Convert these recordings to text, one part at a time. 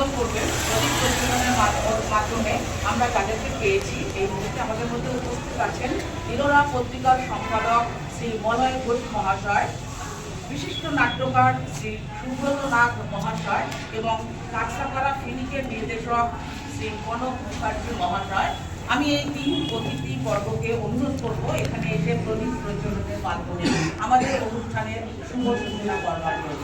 উদ্বোধন করবেন প্রদীপ প্রজ্বলনের মাধ্যমে আমরা যাদেরকে পেয়েছি। এই মুহূর্তে আমাদের মধ্যে উপস্থিত আছেন ইলোরা পত্রিকার সম্পাদক শ্রী মলয় ঘোষ মহাশয়, বিশিষ্ট নাট্যকার শ্রী সুব্রত নাগ মহাশয় এবং কাঁচরাপাড়া ক্লিনিকের নির্দেশক শ্রী কনক মুখার্জি মহাশয়। আমি এই তিন অতিথি বর্গকে অনুরোধ করব এখানে এসে প্রদীপ প্রজ্বলনের মাধ্যমে আমাদের অনুষ্ঠানের শুভ সূচনা করবার জন্য।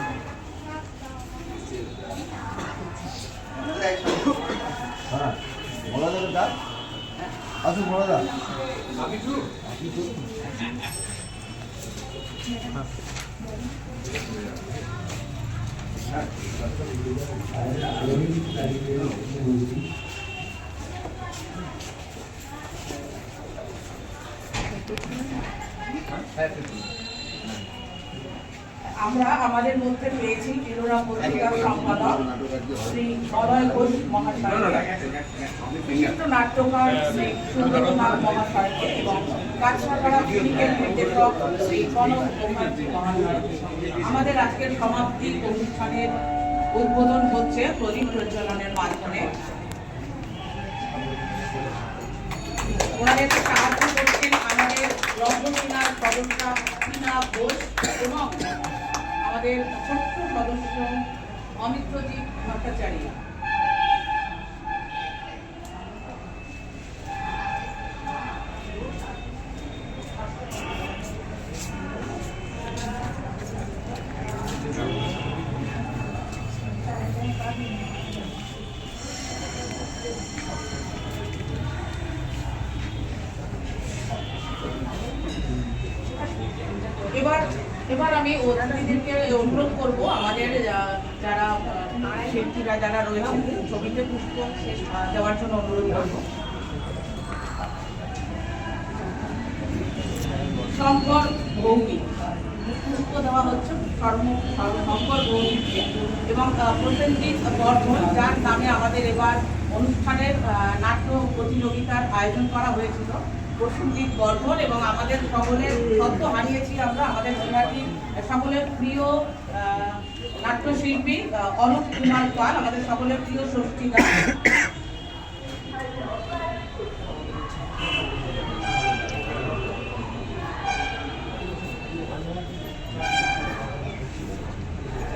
আমরা আমাদের মধ্যে পেয়েছি ইলোরা পত্রিকার সম্পাদক শ্রী মলয় ঘোষ মহাশয়, বিশিষ্ট নাট্যকার শ্রী সুব্রত নাগ মহাশয়কে এবং কাঁচরাপাড়া ক্লিনিকের নির্দেশক শ্রী কনক মুখার্জি মহাশয়। আমাদের আজকের সমাপ্তি অনুষ্ঠানের উদ্বোধন হচ্ছে প্রদীপ প্রজ্বলনের মাধ্যমে। ওনাদের সাহায্য করছেন আমাদের রঙ্গসেনার সদস্য টিনা ঘোষ এবং আমাদের ছোট্ট সদস্য অমিত্রজিৎ ভট্টাচার্য। এবার আমি অতিথিদেরকে অনুরোধ করবো আমাদের যারা শিল্পীরা যারা রয়েছেন ছবিতে পুষ্প দেওয়ার জন্য অনুরোধ করবো। শঙ্কর ভৌমিক পুষ্প দেওয়া হচ্ছে শঙ্কর ভৌমিককে এবং প্রসেনজিৎ বর্ধন, যার নামে আমাদের এবার অনুষ্ঠানের নাট্য প্রতিযোগিতার আয়োজন করা হয়েছিল। প্রসেনজিৎ বর্ধন এবং আমাদের সকলের সদ্য হারিয়েছি আমরা আমাদের নৈহাটির সকলের প্রিয় নাট্যশিল্পী অলোক কুমার পাল, আমাদের সকলের প্রিয় ষষ্ঠীদা।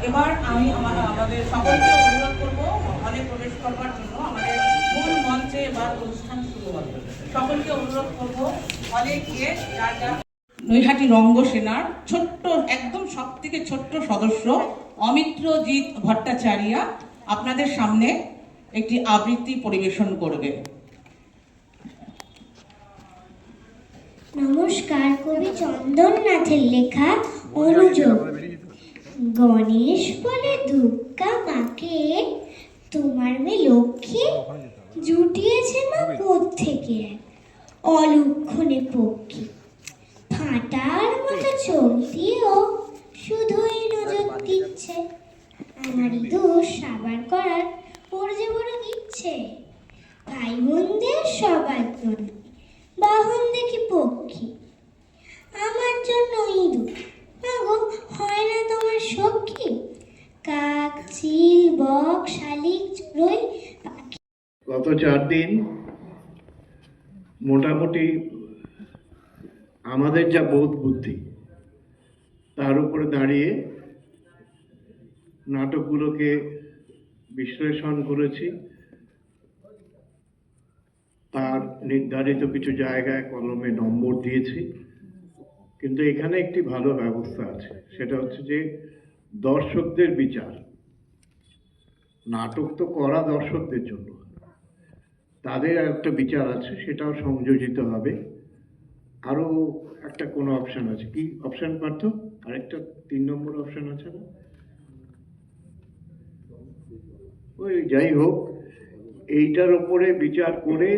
এবার আমি আমাদের সকলকে অনুরোধ করবো হলে প্রবেশ করবার জন্য। আমাদের মূল মঞ্চে এবার অনুষ্ঠান শুরু হবে। সকলকে অনুরোধ করবো হলে গিয়ে যার যার নৈহাটি রঙ্গসেনার ছোট্ট একদম সব থেকে ছোট্ট সদস্য অমিত্রজিৎ ভট্টাচার্য আপনাদের সামনে একটি আবৃত্তি পরিবেশন করবে। নমস্কার। কবি চন্দননাথের লেখা অনুযোগ। গণেশ বলে দুর্গা মাকে, তোমার মেয়ে লক্ষ্মী জুটিয়েছে মা কোত্থেকে এক অলক্ষণে পক্ষী। ফাটার মতো চোখ দিয়েও শুধুই নজর দিচ্ছে। আমারই দোষ সাবার করার ওর যে বড় ইচ্ছে। ভাই বোনদের সবার জন্য বাহন দেখি পক্ষী, আমার জন্য ইঁদুর মাগো হয় না তোমার সখী। কাক, চিল, বক, শালিক, চড়ুই পাখি। গত 4 দিন মোটামুটি আমাদের যা বোধ বুদ্ধি তার উপরে দাঁড়িয়ে নাটকগুলোকে বিশ্লেষণ করেছি। তার নির্ধারিত কিছু জায়গায় কলমে নম্বর দিয়েছি। কিন্তু এখানে একটি ভালো ব্যবস্থা আছে, সেটা হচ্ছে যে দর্শকদের বিচার। নাটক তো করা দর্শকদের জন্য, তাদের একটা বিচার আছে, সেটাও সংযোজিত হবে। আরো একটা কোনো অপশন আছে, কি অপশন পার্থ? আরেকটা 3 নম্বর অপশন আছে না? ওই যাই হোক, এইটার উপরে বিচার করে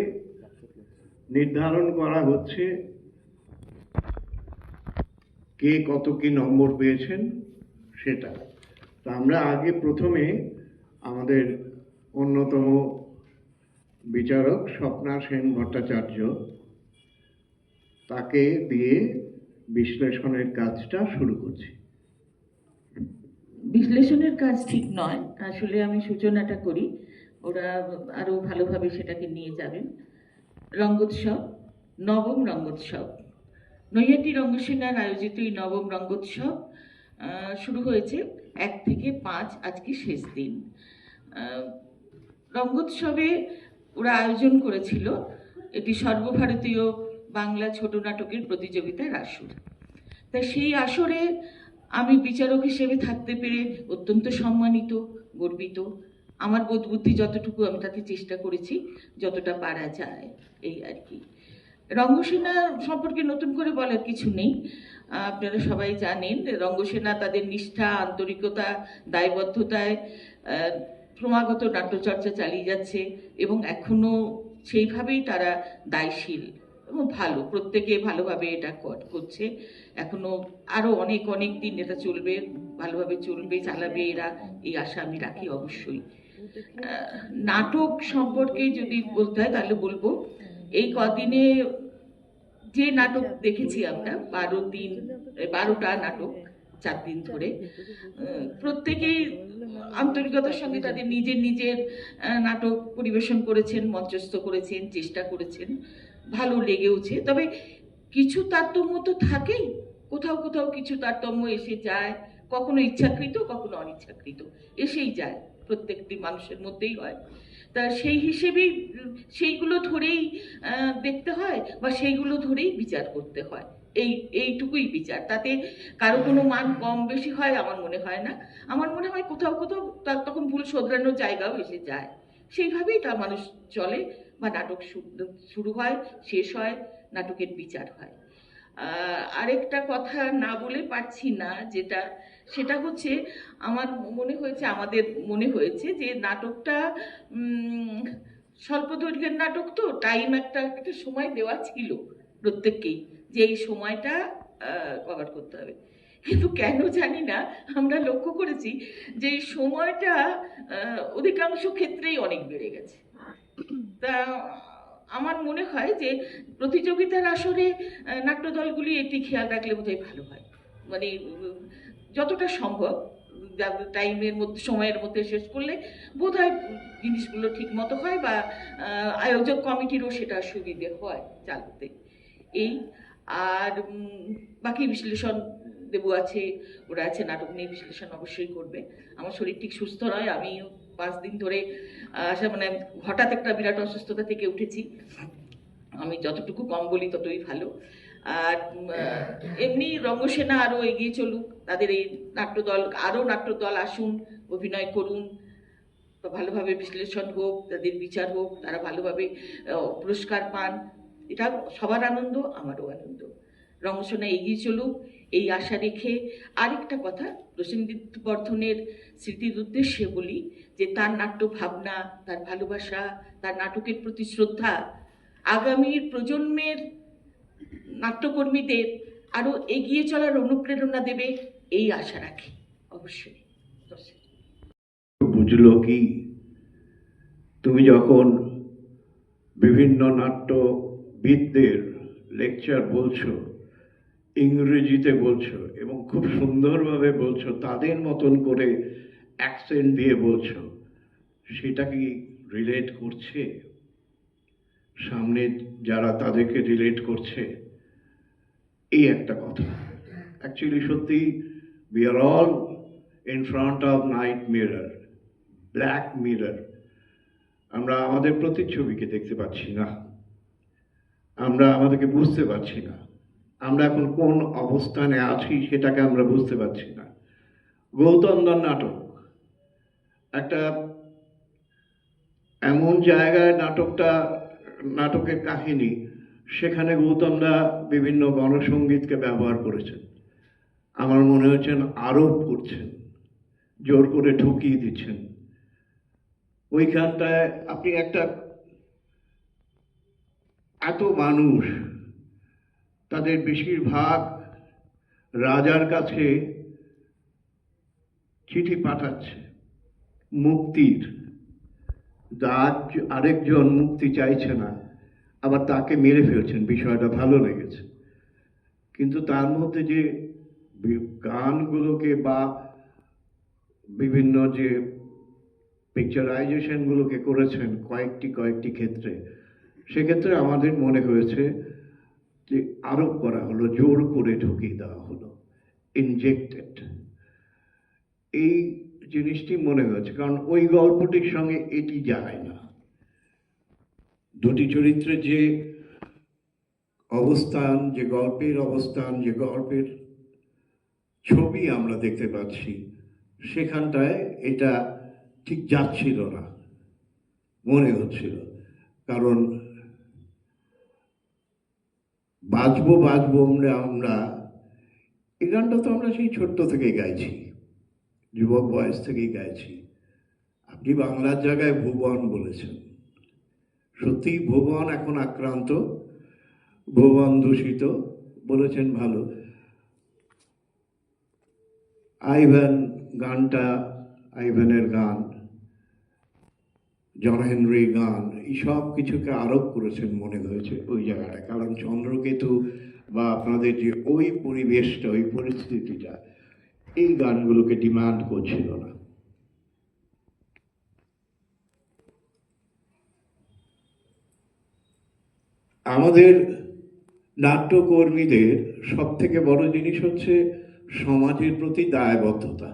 নির্ধারণ করা হচ্ছে কে কত কি নম্বর পেয়েছেন সেটা। তা আমরা আগে প্রথমে আমাদের অন্যতম বিচারক স্বপ্না সেন ভট্টাচার্য, তাকে দিয়ে বিশ্লেষণের কাজটা শুরু করছি। বিশ্লেষণের কাজ ঠিক নয়, আসলে আমি সূচনাটা করি। ওরা আরো ভালোভাবে সেটাকে নিয়ে যাবেন। রঙ্গোৎসব, নবম রঙ্গোৎসব, নৈহাটি রঙ্গসেনার আয়োজিত এই নবম রঙ্গোৎসব শুরু হয়েছে 1 থেকে 5, আজকে শেষ দিন। রঙ্গোৎসবে ওরা আয়োজন করেছিল এটি সর্বভারতীয় বাংলা ছোট নাটকের প্রতিযোগিতার আসর। তা সেই আসরে আমি বিচারক হিসেবে থাকতে পেরে অত্যন্ত সম্মানিত, গর্বিত। আমার বোধ বুদ্ধি যতটুকু আমি তাতে চেষ্টা করেছি, যতটা পারা যায়, এই আর কি। রঙ্গসেনা সম্পর্কে নতুন করে বলার কিছু নেই, আপনারা সবাই জানেন। রঙ্গসেনা তাদের নিষ্ঠা, আন্তরিকতা, দায়বদ্ধতায় ক্রমাগত নাট্যচর্চা চালিয়ে যাচ্ছে এবং এখনো সেইভাবেই তারা দায়শীল এবং ভালো, প্রত্যেকে ভালোভাবে এটা করছে। এখনো আরো অনেক অনেক দিন এটা চলবে, ভালোভাবে চলবে, চালাবে এরা, এই আশা আমি রাখি অবশ্যই। নাটক সম্পর্কে যদি বলতে হয় তাহলে বলবো, এই কদিনে যে নাটক দেখেছি আমরা 12টা নাটক 4 দিন ধরে, প্রত্যেকেই আন্তরিকতার সঙ্গে তাদের নিজের নিজের নাটক পরিবেশন করেছেন, মঞ্চস্থ করেছেন, চেষ্টা করেছেন, ভালো লেগেওছে। তবে কিছু তারতম্য তো থাকেই, কোথাও কোথাও কিছু তারতম্য এসে যায়, কখনো ইচ্ছাকৃত, কখনো অনিচ্ছাকৃত, এসেই যায়, প্রত্যেকটি মানুষের মধ্যেই হয়। তা সেই হিসেবেই সেইগুলো ধরেই দেখতে হয় বা সেইগুলো ধরেই বিচার করতে হয়। এইটুকুই বিচার, তাতে কারো কোনো মান কম বেশি হয় আমার মনে হয় না। আমার মনে হয় কোথাও কোথাও তখন ভুল শোধরানোর জায়গাও এসে যায়, সেইভাবেই তা মানুষ চলে, বা নাটক শুরু হয়, শেষ হয়, নাটকের বিচার হয়। আরেকটা কথা না বলে পারছি না, সেটা হচ্ছে আমার আমাদের মনে হয়েছে যে নাটকটা স্বল্প দৈর্ঘ্যের নাটক, তো টাইম একটা সময় দেওয়া ছিল প্রত্যেককেই, যে এই সময়টা কভার করতে হবে। কিন্তু কেন জানি না আমরা লক্ষ্য করেছি যে এই সময়টা অধিকাংশ ক্ষেত্রেই অনেক বেড়ে গেছে। তা আমার মনে হয় যে প্রতিযোগিতার আসরে নাট্যদলগুলি এটি খেয়াল রাখলে বোধহয় ভালো হয়, মানে যতটা সম্ভব টাইমের মধ্যে, সময়ের মধ্যে শেষ করলে বোধহয় জিনিসগুলো ঠিক মতো হয়, বা আয়োজক কমিটিরও সেটা সুবিধে হয় চালাতে। এই আর বাকি বিশ্লেষণ দেবু আছে, ওরা আছে, নাটক নিয়ে বিশ্লেষণ অবশ্যই করবে। আমার শরীর ঠিক সুস্থ নয়, আমি 5 দিন ধরে মানে হঠাৎ একটা বিরাট অসুস্থতা থেকে উঠেছি। আমি যতটুকু কম বলি ততই ভালো। আর এমনি রঙ্গসেনা আরো এগিয়ে চলুক, তাদের এই আরো নাট্যদল আসুন, অভিনয় করুন, ভালোভাবে বিশ্লেষণ হোক, তাদের বিচার হোক, তারা ভালোভাবে পুরস্কার পান, এটা সবার আনন্দ, আমারও আনন্দ। রঙ্গসেনা এগিয়ে চলুক, এই আশা রেখে আরেকটা কথা প্রসেনজিৎ বর্ধনের স্মৃতির উদ্দেশ্যে বলি যে তার নাট্য ভাবনা, তার ভালোবাসা, তার নাটকের প্রতি শ্রদ্ধা আগামীর প্রজন্মের নাট্যকর্মীদের আরো এগিয়ে চলার অনুপ্রেরণা দেবে, এই আশা রাখি অবশ্যই। বুঝলো কি, তুমি যখন বিভিন্ন নাট্যবিদদের লেকচার বলছো, ইংরেজিতে বলছো এবং খুব সুন্দরভাবে বলছো, তাদের মতন করে অ্যাকসেন্ট দিয়ে বলছো, সেটা কি রিলেট করছে সামনে যারা তাদেরকে রিলেট করছে? এই একটা কথা। অ্যাকচুয়ালি সত্যি we are all in front of night mirror, black mirror. আমরা আমাদের প্রতিচ্ছবিকে দেখতে পাচ্ছি না, আমরা আমাদেরকে বুঝতে পারছি না, আমরা এখন কোন অবস্থানে আছি সেটাকে আমরা বুঝতে পারছি না। গৌতম দার নাটক একটা এমন জায়গায়, নাটকের কাহিনী, সেখানে গৌতমদা বিভিন্ন গণসঙ্গীতকে ব্যবহার করেছেন। আমার মনে হচ্ছেন আরোপ করছেন, জোর করে ঢুকিয়ে দিচ্ছেন। ওইখানটায় আপনি এত মানুষ, তাদের বেশিরভাগ রাজার কাছে চিঠি পাঠাচ্ছে মুক্তির, আরেকজন মুক্তি চাইছে না, আবার তাকে মেরে ফেলছেন। বিষয়টা ভালো লেগেছে, কিন্তু তার মধ্যে যে গানগুলোকে বা বিভিন্ন যে পিকচারাইজেশনগুলোকে করেছেন কয়েকটি ক্ষেত্রে, সেক্ষেত্রে আমাদের মনে হয়েছে যে আরোপ করা হলো, জোর করে ঢুকিয়ে দেওয়া হলো, ইনজেক্টেড, এই জিনিসটি মনে হয়েছে। কারণ ওই গল্পটির সঙ্গে এটি যায় না। দুটি চরিত্রের যে অবস্থান, যে গল্পের অবস্থান, যে গল্পের ছবি আমরা দেখতে পাচ্ছি, সেখানটায় এটা ঠিক যাচ্ছিল না মনে হচ্ছিল। কারণ বাঁচবো বাঁচবো আমরা এই গানটা তো আমরা সেই ছোট্ট থেকেই গাইছি, যুবক বয়স থেকেই গাইছি। আপনি বাংলার জায়গায় ভুবন বলেছেন, সত্যি ভুবন এখন আক্রান্ত, ভুবন দূষিত বলেছেন ভালো। আইভ্যান গানটা, আইভ্যানের গান, জন হেনরির গান, এই সব কিছুকে আরোপ করেছেন মনে হয়েছে ওই জায়গাটা। কারণ চন্দ্রকেতু বা আপনাদের যে ওই পরিবেশটা, ওই পরিস্থিতিটা এই গানগুলোকে ডিমান্ড করছিল না। আমাদের নাট্যকর্মীদের সব থেকে বড় জিনিস হচ্ছে সমাজের প্রতি দায়বদ্ধতা।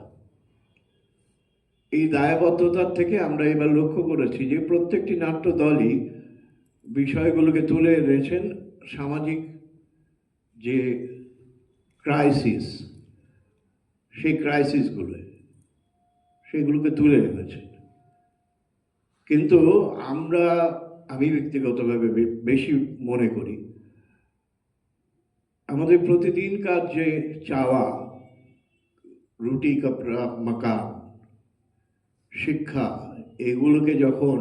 এই দায়বদ্ধতার থেকে আমরা এবার লক্ষ্য করেছি যে প্রত্যেকটি নাট্য দলই বিষয়গুলোকে তুলে এনেছেন, সামাজিক যে ক্রাইসিস, সেই ক্রাইসিসগুলো সেগুলোকে তুলে এনেছেন। কিন্তু আমি ব্যক্তিগতভাবে বেশি মনে করি আমাদের প্রতিদিনকার যে চাওয়া, রুটি কাপড়া মাকান, শিক্ষা, এগুলোকে যখন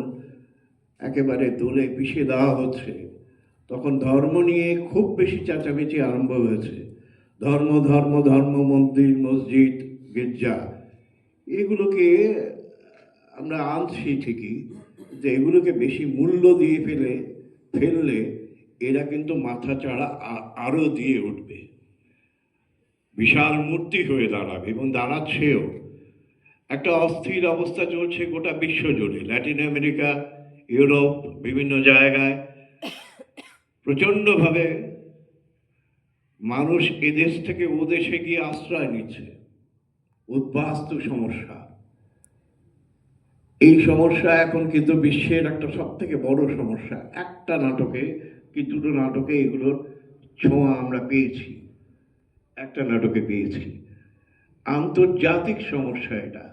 একেবারে দোলে পিষে দেওয়া হচ্ছে, তখন ধর্ম নিয়ে খুব বেশি চেঁচামেচি আরম্ভ হয়েছে। ধর্ম ধর্ম ধর্ম, মন্দির মসজিদ গির্জা, এগুলোকে আমরা আনছি ঠিকই, যে এগুলোকে বেশি মূল্য দিয়ে ফেললে এরা কিন্তু মাথা চাড়া আরো দিয়ে উঠবে, বিশাল মূর্তি হয়ে দাঁড়াবে এবং দাঁড়াচ্ছেও। একটা অস্থির অবস্থা চলছে গোটা বিশ্ব জুড়ে, ল্যাটিন আমেরিকা, ইউরোপ, বিভিন্ন জায়গায় প্রচণ্ডভাবে মানুষ এদেশ থেকে ও দেশে গিয়ে আশ্রয় নিচ্ছে। উদ্বাস্তু সমস্যা, এই সমস্যা এখন কিন্তু বিশ্বের একটা সব থেকে বড় সমস্যা। একটা নাটকে কি দুটো নাটকে এগুলোর ছোঁয়া আমরা পেয়েছি, একটা নাটকে পেয়েছি। আন্তর্জাতিক সমস্যা এটা।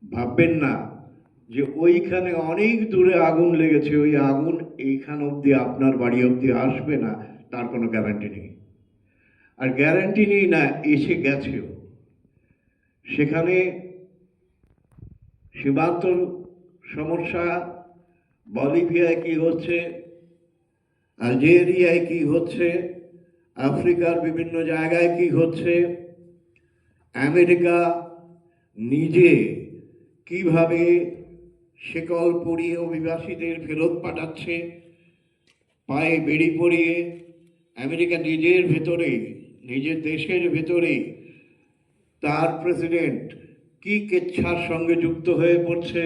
ভাববেন না যে ওইখানে অনেক দূরে আগুন লেগেছে, ওই আগুন এইখান অবধি আপনার বাড়ি অবধি আসবে না, তার কোনো গ্যারান্টি নেই। আর গ্যারান্টি নেই না, এসে গেছেও। সেখানে সীমান্ত সমস্যা, বলিভিয়ায় কি হচ্ছে, আলজেরিয়ায় কি হচ্ছে, আফ্রিকার বিভিন্ন জায়গায় কি হচ্ছে, আমেরিকা নিজে কিভাবে শেকল পরিয়ে অভিবাসীদের ফেরত পাঠাচ্ছে, পায়ে বেড়ি পরিয়ে। আমেরিকা নিজের ভেতরে, নিজের দেশের ভেতরে তার প্রেসিডেন্ট কি কেচ্ছার সঙ্গে যুক্ত হয়ে পড়ছে,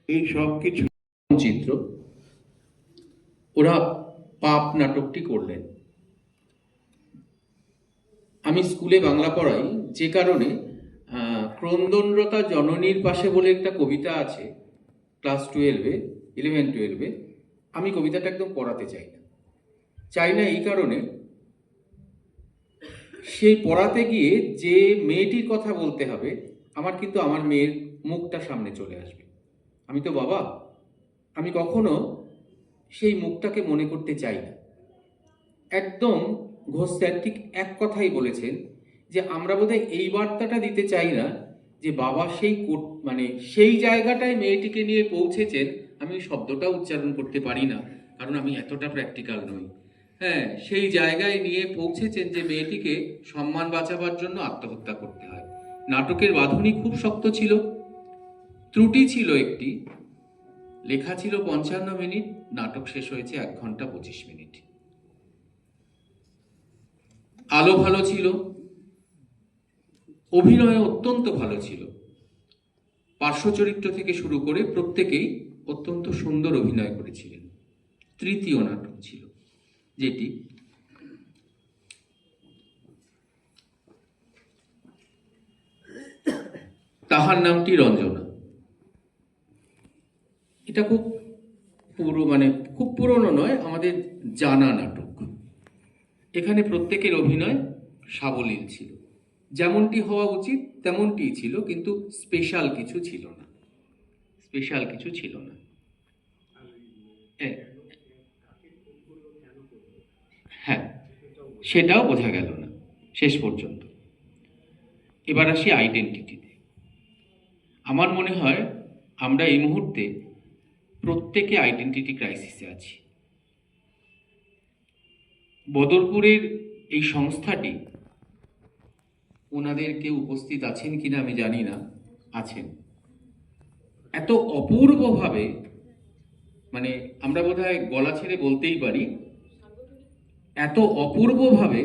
এই সব কিছু চিত্র ওরা পাপ নাটকটি করলেন। আমি স্কুলে বাংলা পড়াই, যে কারণে ক্রন্দনরতা জননীর পাশে বলে একটা কবিতা আছে ক্লাস 11-12 আমি কবিতাটা একদম পড়াতে চাই না এই কারণে, সেই পড়াতে গিয়ে যে মেয়েটির কথা বলতে হবে আমার কিন্তু আমার মেয়ের মুখটা সামনে চলে আসবে। আমি তো বাবা, আমি কখনো সেই মুখটাকে মনে করতে চাই না। একদম ঘোষ স্যার ঠিক এক কথাই বলেছেন যে আমরা বোধহয় এই বার্তাটা দিতে চাই না যে বাবা সেই জায়গাটায় মেয়েটিকে নিয়ে পৌঁছেছেন। আমি শব্দটা উচ্চারণ করতে পারি না কারণ আমি এতটা প্র্যাকটিক্যাল নই। হ্যাঁ, সেই জায়গায় নিয়ে পৌঁছেছেন যে মেয়েটিকে সম্মান বাঁচাবার জন্য আত্মহত্যা করতে হয়। নাটকের বাঁধনি খুব শক্ত ছিল, ত্রুটি ছিল একটি, লেখা ছিল 55 মিনিট, নাটক শেষ হয়েছে 1 ঘন্টা 25 মিনিট। আলো ভালো ছিল, অভিনয় অত্যন্ত ভালো ছিল, পার্শ্ব চরিত্র থেকে শুরু করে প্রত্যেকেই অত্যন্ত সুন্দর অভিনয় করেছিলেন। তৃতীয় নাটক ছিল যেটি তাহার নামটি রঞ্জনা। এটা খুব খুব পুরনো নয়, আমাদের জানা নাটক। এখানে প্রত্যেকের অভিনয় সাবলীল ছিল, যেমনটি হওয়া উচিত তেমনটিই ছিল, কিন্তু স্পেশাল কিছু ছিল না। হ্যাঁ, সেটাও বোঝা গেল না শেষ পর্যন্ত। এবার আসি আইডেন্টিটিতে। আমার মনে হয় আমরা এই মুহূর্তে প্রত্যেকে আইডেন্টিটি ক্রাইসিসে আছি। বদরপুরের এই সংস্থাটি, ওনাদের কেউ উপস্থিত আছেন কিনা আমি জানি না, আছেন, এত অপূর্বভাবে, আমরা বোধহয় গলা ছেড়ে বলতেই পারি, এত অপূর্বভাবে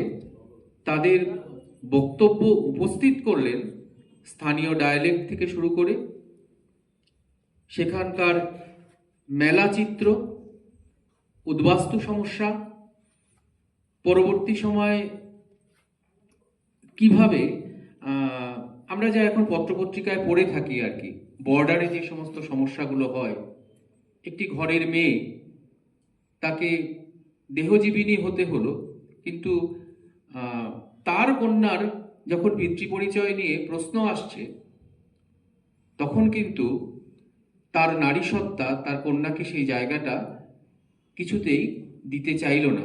তাদের বক্তব্য উপস্থিত করলেন, স্থানীয় ডায়ালেক্ট থেকে শুরু করে সেখানকার মেলা চিত্র, উদ্বাস্তু সমস্যা, পরবর্তী সময় কিভাবে আমরা যা এখন পত্রপত্রিকায় পড়ে থাকি আর কি, বর্ডারে যে সমস্ত সমস্যাগুলো হয়, একটি ঘরের মেয়ে, তাকে দেহজীবিনী হতে হলো, কিন্তু তার কন্যার যখন পিতৃপরিচয় নিয়ে প্রশ্ন আসছে, তখন কিন্তু তার নারী সত্তা তার কন্যাকে সেই জায়গাটা কিছুতেই দিতে চাইল না।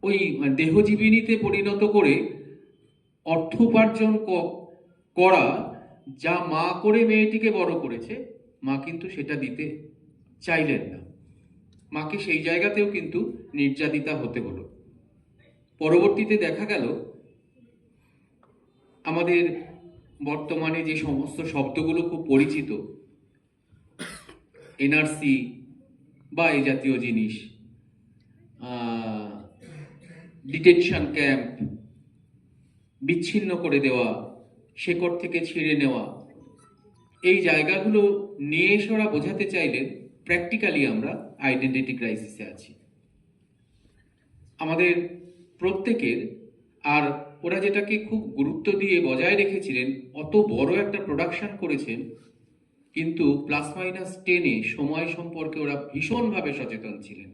ওই দেহজীবিনীতে পরিণত করে অর্থ উপার্জন করা, যা মা করে মেয়েটিকে বড় করেছে, মা কিন্তু সেটা দিতে চাইলেন না। মাকে সেই জায়গাতেও কিন্তু নির্যাতিতা হতে হলো। পরবর্তীতে দেখা গেল আমাদের বর্তমানে যে সমস্ত শব্দগুলো খুব পরিচিত, এনআরসি বা এই জাতীয় জিনিস, ডিটেনশন ক্যাম্প, বিচ্ছিন্ন করে দেওয়া, শেকড় থেকে ছিঁড়ে নেওয়া, এই জায়গাগুলো নিয়ে এসে ওরা বোঝাতে চাইলেন প্র্যাকটিক্যালি আমরা আইডেন্টিটি ক্রাইসিসে আছি আমাদের প্রত্যেকের। আর ওরা যেটাকে খুব গুরুত্ব দিয়ে বজায় রেখেছিলেন, অত বড় একটা প্রোডাকশন করেছেন, কিন্তু +-10 সময় সম্পর্কে ওরা ভীষণভাবে সচেতন ছিলেন।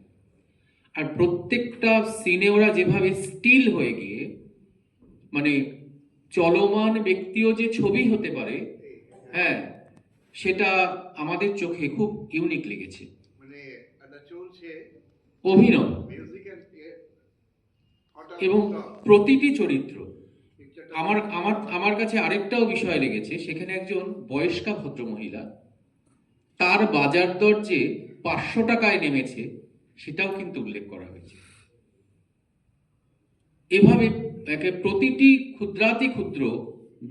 আর প্রত্যেকটা সিনে ওরা যেভাবে স্টিল হয়ে গিয়ে, চলমান ব্যক্তিও যে ছবি হতে পারে, হ্যাঁ, সেটা আমাদের চোখে খুব ইউনিক লেগেছে। অভিনয় এবং প্রতিটি চরিত্র, আমার কাছে আরেকটাও বিষয় লেগেছে, সেখানে একজন বয়স্কা ভদ্রমহিলা, তার বাজার দর যে 500 টাকায় নেমেছে, সেটাও কিন্তু উল্লেখ করা হয়েছে। এভাবে প্রতিটি ক্ষুদ্রাতি ক্ষুদ্র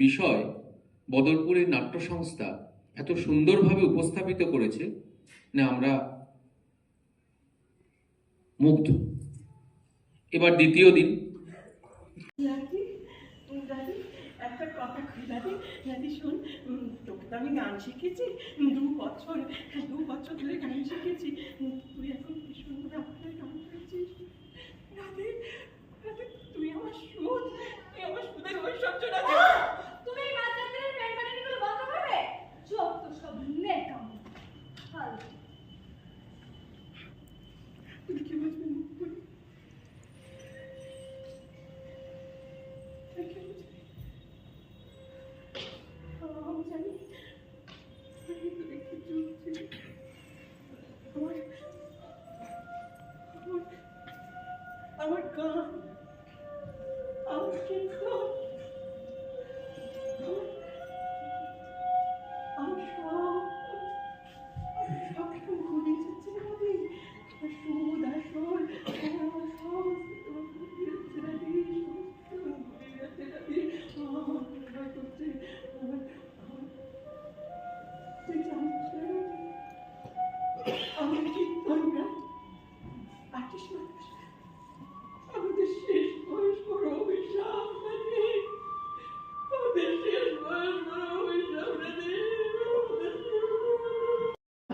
বিষয় বদরপুরের নাট্য সংস্থা এত সুন্দরভাবে উপস্থাপিত করেছে, না আমরা মুগ্ধ। এবার দ্বিতীয় দিন। একটা কথা দাদি শোন, তোকে তো আমি গান শিখেছি 2 বছর ধরে গান শিখেছি। তুই এখন কি সুন্দর আপনার গান করেছিস। রাধে, তুই আমার সুদের ঐশ্বর্য। তুমি এই বাচ্চাদের মেহমানিগুলো বন্ধ করবে? যত সব নেকাম। তুই কি বুঝবি? আমার গান, আমার কীর্তন, আমার সব ভুলে যাচ্ছে। সুদ আসল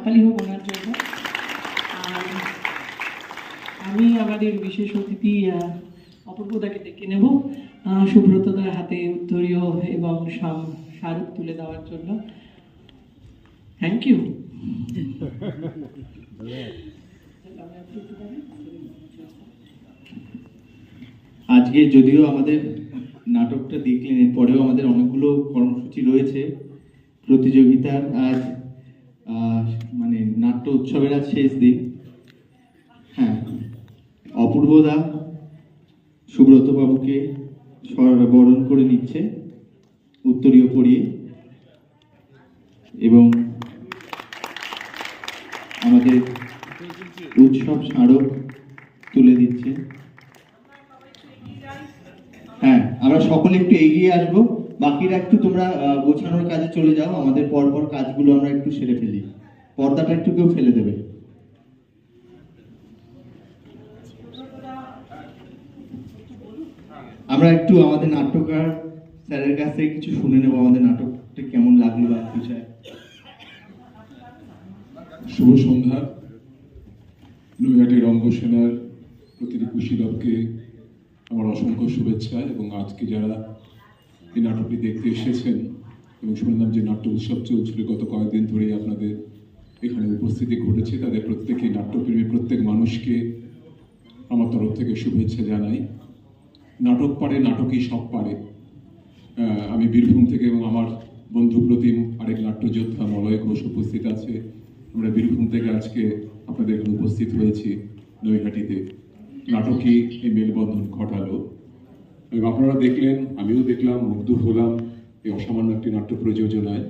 হাততালি হোক ওনার জন্য। আর আমি আমাদের বিশেষ অতিথি অপূর্বদাকে ডেকে নেব সুব্রতদার হাতে উত্তরীয় এবং স্মারক তুলে দেওয়ার জন্য। Thank you. আজকে যদিও আমাদের নাটকটা দেখলেন, এরপরেও আমাদের অনেকগুলো কর্মসূচি রয়েছে। প্রতিযোগিতার আজ মানে নাট্য উৎসবের আজ শেষ দিন। হ্যাঁ, অপূর্বদা সুব্রত বাবুকে বরণ করে নিচ্ছে উত্তরীয় পরিয়ে, এবং আমাদের উৎসব স্মারক তুলে দিচ্ছে। হ্যাঁ, আমরা সকলে একটু এগিয়ে আসবো, বাকিরা একটু তোমরা গোছানোর কাজে চলে যাও। আমাদের পরপর কাজগুলো আমরা একটু সেরে ফেলি, পর্দাটা একটু কেউ ফেলে দেবে। আমরা একটু আমাদের নাট্যকার স্যারের কাছ থেকে কিছু শুনে নেবো, আমাদের নাটকটা কেমন লাগলো বা বিষয়। শুভ সন্ধ্যা। নৈহাটি রঙ্গসেনার প্রতিটি কুশীলবকে আমার অসংখ্য শুভেচ্ছা, এবং আজকে যারা এই নাটকটি দেখতে এসেছেন এবং শুনলাম যে নাট্য উৎসব চলছিল গত কয়েকদিন ধরেই আপনাদের এখানে উপস্থিতি ঘটেছে, তাদের প্রত্যেকেই নাট্যপ্রেমী প্রত্যেক মানুষকে আমার তরফ থেকে শুভেচ্ছা জানাই। নাটক পারে, নাটকই সব পারে। আমি বীরভূম থেকে, এবং আমার বন্ধু প্রতিম আরেক নাট্যযোদ্ধা মলয় ঘোষ উপস্থিত আছে। আমরা বীরভূম থেকে আজকে আপনাদের এখানে উপস্থিত হয়েছি নৈহাটিতে। নাটকই এই মেলবন্ধন ঘটালো, এবং আপনারা দেখলেন, আমিও দেখলাম, মুগ্ধ হলাম এই অসামান্য একটি নাট্য প্রযোজনায়।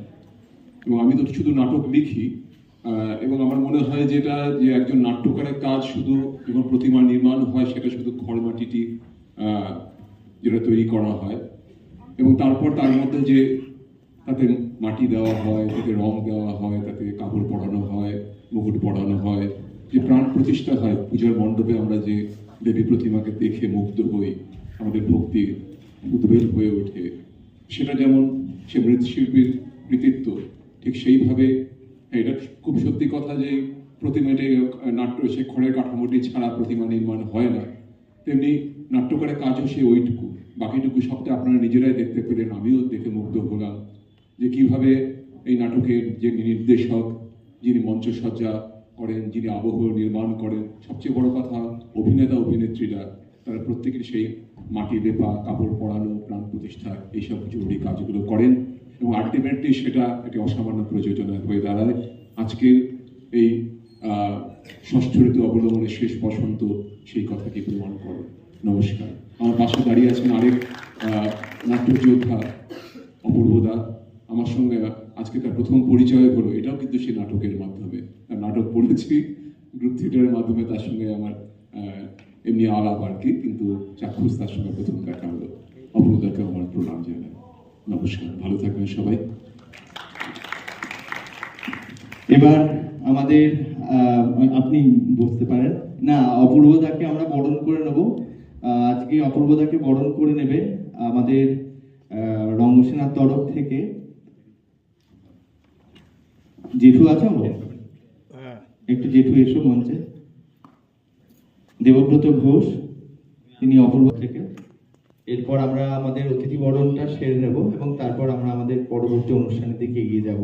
এবং আমি তো শুধু নাটক লিখি, এবং আমার মনে হয় যেটা যে একজন নাট্যকারের কাজ শুধু যখন প্রতিমা নির্মাণ হয় সেটা শুধু ঘর মাটিটি যেটা তৈরি করা হয়, এবং তারপর তার মধ্যে যে তাতে মাটি দেওয়া হয়, তাতে রং দেওয়া হয়, তাতে কাপড় পরানো হয়, মুকুট পরানো হয়, যে প্রাণ প্রতিষ্ঠা হয় পূজার মণ্ডপে, আমরা যে দেবী প্রতিমাকে দেখে মুগ্ধ হই, আমাদের ভক্তি উদ্বেল হয়ে ওঠে, সেটা যেমন সে মৃৎশিল্পীর কৃতিত্ব, ঠিক সেইভাবে এটা খুব সত্যি কথা যে প্রতিমাটি নাট্য সে খড়ের কাঠামোটি ছাড়া প্রতিমা নির্মাণ হয় না, তেমনি নাট্যকারের কাজও সে ওইটুকু, বাকিটুকু সবটা আপনারা নিজেরাই দেখতে পেলেন। আমিও দেখে মুগ্ধ হলাম যে কিভাবে এই নাটকের যে নির্দেশক, যিনি মঞ্চসজ্জা করেন, যিনি আবহ নির্মাণ করেন, সবচেয়ে বড় কথা অভিনেতা অভিনেত্রীরা, তারা প্রত্যেকের সেই মাটি লেপা, কাপড় পরানো, প্রাণ প্রতিষ্ঠা, এইসব জরুরি কাজগুলো করেন, এবং আলটিমেটলি সেটা একটি অসামান্য প্রযোজনা হয়ে দাঁড়ায়। আজকের এই ষষ্ঠ ঋতু অবলম্বনের শেষ বসন্ত সেই কথাকে প্রমাণ করে। নমস্কার। আমার পাশে দাঁড়িয়ে আছেন আরেক নাট্যযোদ্ধা অপূর্বদা। আমার সঙ্গে আজকে তার প্রথম পরিচয় হলো, এটাও কিন্তু সেই নাটকের মাধ্যমে। নাটক পড়েছি গ্রুপ থিয়েটারের মাধ্যমে, তার সঙ্গে আমার এমনি আলাপ আর কি, কিন্তু চাক্ষুষ তার সঙ্গে প্রথম দেখা হলো। অপূর্বদাকে আমার প্রণাম জানাই। নমস্কার, ভালো থাকবেন সবাই। এবার আমাদের আপনি বুঝতে পারেন না, অপূর্বদাকে আমরা বরণ করে নেব। আজকে অপূর্বদাকে বরণ করে নেবে আমাদের রঙ্গসেনার তরফ থেকে জেঠু আছে, একটু জেঠু এসো মঞ্চে। দেবব্রত ঘোষ, তিনি অপূর্ব থেকে। এরপর আমরা আমাদের অতিথি বরণটা সেরে নেব, এবং তারপর আমরা আমাদের পরবর্তী অনুষ্ঠানের দিকে এগিয়ে যাব।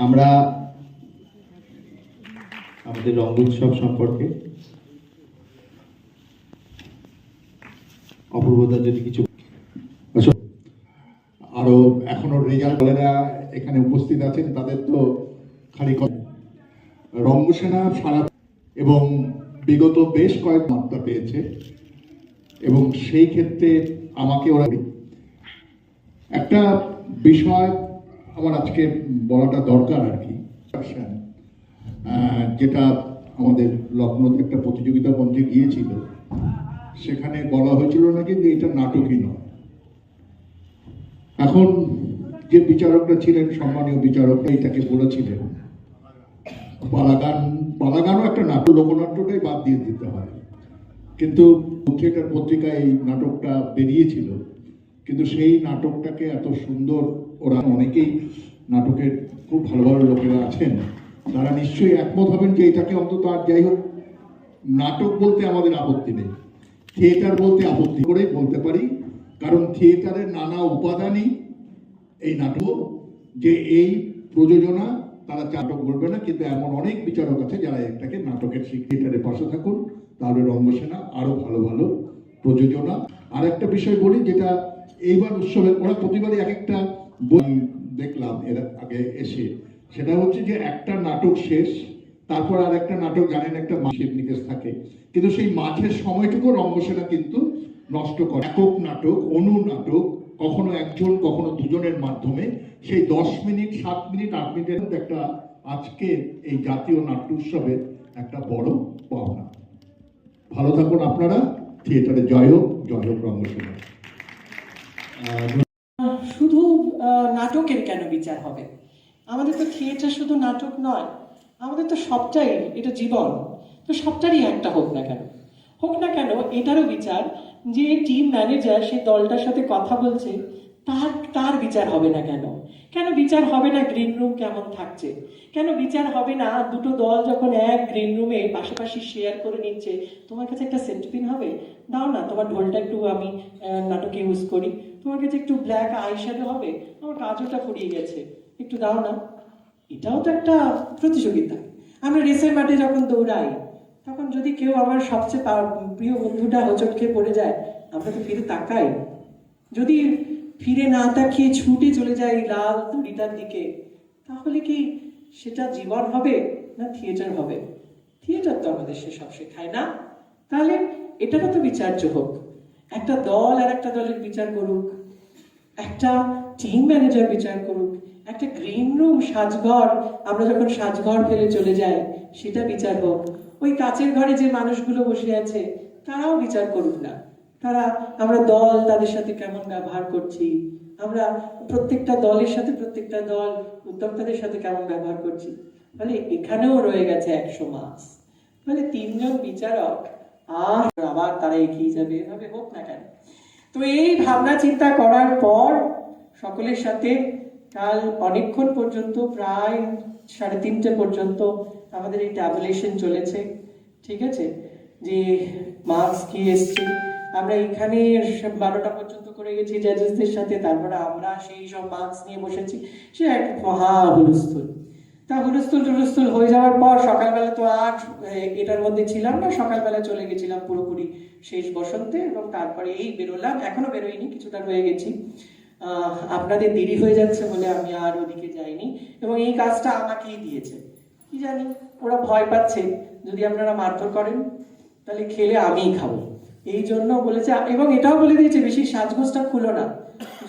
আমরা আমাদের রঙ্গোৎসব সম্পর্কে অপূর্বদা যদি কিছু আরো এখনো রেজাল্ট এখানে উপস্থিত আছেন, তাদের তো খালি রঙ্গসেনা সারা এবং বিগত বেশ কয়েক মাত্রা পেয়েছে, এবং সেই ক্ষেত্রে আমাকে ওরা একটা বিষয় আমার আজকে বলাটা দরকার আর কি, যেটা আমাদের লখনৌতে একটা প্রতিযোগিতা মঞ্চে গিয়েছিল, সেখানে বলা হয়েছিল নাকি যে এটা নাটকই নয়। এখন যে বিচারকরা ছিলেন, সম্মানীয় বিচারকরা এটাকে বলেছিলেন বালাগানও একটা নাটক, লোকনাট্যটাই বাদ দিয়ে দিতে হয়। কিন্তু থিয়েটার পত্রিকায় এই নাটকটা বেরিয়েছিল, কিন্তু সেই নাটকটাকে এত সুন্দর, ওরা অনেকেই নাটকের খুব ভালো ভালো লোকেরা আছেন, তারা নিশ্চয়ই একমত হবেন যে এটাকে অন্তত, আর যাই হোক, নাটক বলতে আমাদের আপত্তি নেই, থিয়েটার বলতে আপত্তি করে বলতে পারি, কারণ থিয়েটারের নানা উপাদানই এই নাটক, যে এই প্রযোজনা তারা নাটক বলবে না, কিন্তু এমন অনেক বিচারক আছে যারা এটাকে নাটকের থিয়েটারের পাশে থাকুন, তাহলে রঙ্গসেনা আরো ভালো ভালো প্রযোজনা। আর একটা বিষয় বলি, যেটা এইবার উৎসবের, ওরা প্রতিবারই এক একটা বই দেখলাম এর আগে এসে, সেটা হচ্ছে যে একটা নাটক শেষ, তারপর আর একটা নাটক, জানেন একটা মাসের নিকেশ থাকে, কিন্তু সেই মাঝের সময়টুকু রঙ্গসেনা কিন্তু নষ্ট করে। একক নাটক, অনুনাটক, কখনো একজন কখনো দুজনের মাধ্যমে সেই 10 মিনিট 7 মিনিট 8 মিনিটের একটা আজকে এই জাতীয় নাট্য উৎসবের একটা বড় পাওনা। ভালো থাকুন আপনারা, থিয়েটারে জয় হোক রঙ্গসেনা। শুধু নাটকের কেন বিচার হবে? আমাদের তো থিয়েটার শুধু নাটক নয়, আমাদের তো সবটাই, এটা জীবন, তো সবটারই একটা হোক না কেন, এটারও বিচার, যে টিম ম্যানেজার সেই দলটার সাথে কথা বলছে, তার বিচার হবে না কেন? কেন বিচার হবে না গ্রিন রুম কেমন থাকছে? কেন বিচার হবে না দুটো দল যখন এক গ্রিন রুমে পাশাপাশি শেয়ার করে নিচ্ছে? তোমার কাছে একটা সেন্টপিন হবে, দাও না, তোমার ঢোলটা একটু আমি নাটকে ইউজ করি, তোমার কাছে একটু ব্ল্যাক আইশ্যাডো হবে, আমার কাজটা ফুরিয়ে গেছে, একটু দাও না। এটাও তো একটা প্রতিযোগিতা। আমরা রেসের মাঠে যখন দৌড়াই, তখন যদি কেউ আমার সবচেয়ে প্রিয় বন্ধুটা হোঁচট খেয়ে পড়ে যায়, আমরা তো ফিরে তাকাই। যদি ফিরে না তাকিয়ে ছুটে চলে যাই লাল দড়িটার দিকে, তাহলে কি সেটা জীবন হবে না থিয়েটার হবে? থিয়েটার তো আমাদের সেসব শেখায় না। তাহলে এটারও তো বিচার্য হোক, একটা দল আর একটা দলের বিচার করুক, একটা টিম ম্যানেজার বিচার করুক, একটা গ্রিন রুম সাজঘর, আমরা যখন সাজঘর ফেলে চলে যাই সেটা বিচার হোক। ওই কাচের ঘরে যে মানুষগুলো বসে আছে তারাও বিচার করুক না, আমরা দল তাদের সাথে কেমন ব্যবহার করছি, আমরা প্রত্যেকটা দলের সাথে প্রত্যেকটা দল উদ্যোক্তাদের সাথে কেমন ব্যবহার করছি। মানে এখানেও রয়ে গেছে 100 মাস, মানে 3 জন বিচারক, আর আবার তারা এগিয়ে যাবে, এভাবে হোক না কেন? তো এই ভাবনা চিন্তা করার পর সকলের সাথে কাল অনেকক্ষণ পর্যন্ত, প্রায় 3:30 পর্যন্ত আমাদের এই ট্যাবুলেশন চলেছে, ঠিক আছে, যে মার্কস কি এসছে। আমরা এখানে 12টা পর্যন্ত করে গেছি জাজেসদের সাথে, তারপরে আমরা সেই সব মার্কস নিয়ে বসেছি, সে এক মহা হুলস্থুল। তা হুলস্থুল হয়ে যাওয়ার পর সকালবেলা তো আর এটার মধ্যে ছিলাম না, সকালবেলা চলে গেছিলাম পুরোপুরি শেষ বসন্তে, এবং তারপরে এই বেরোলাম, এখনো বেরোয়নি, কিছুটা রয়ে গেছি। আপনাদের দেরি হয়ে যাচ্ছে বলে আমি আর ওদিকে যাইনি, এবং এই কাজটা আমাকেই দিয়েছে। কি জানি ওরা ভয় পাচ্ছে যদি আপনারা মারধর করেন তাহলে খেলে আমিই খাবো, এই জন্য বলেছে। এবং এটাও বলে দিয়েছে বেশি সাজগোজটা খুলো না,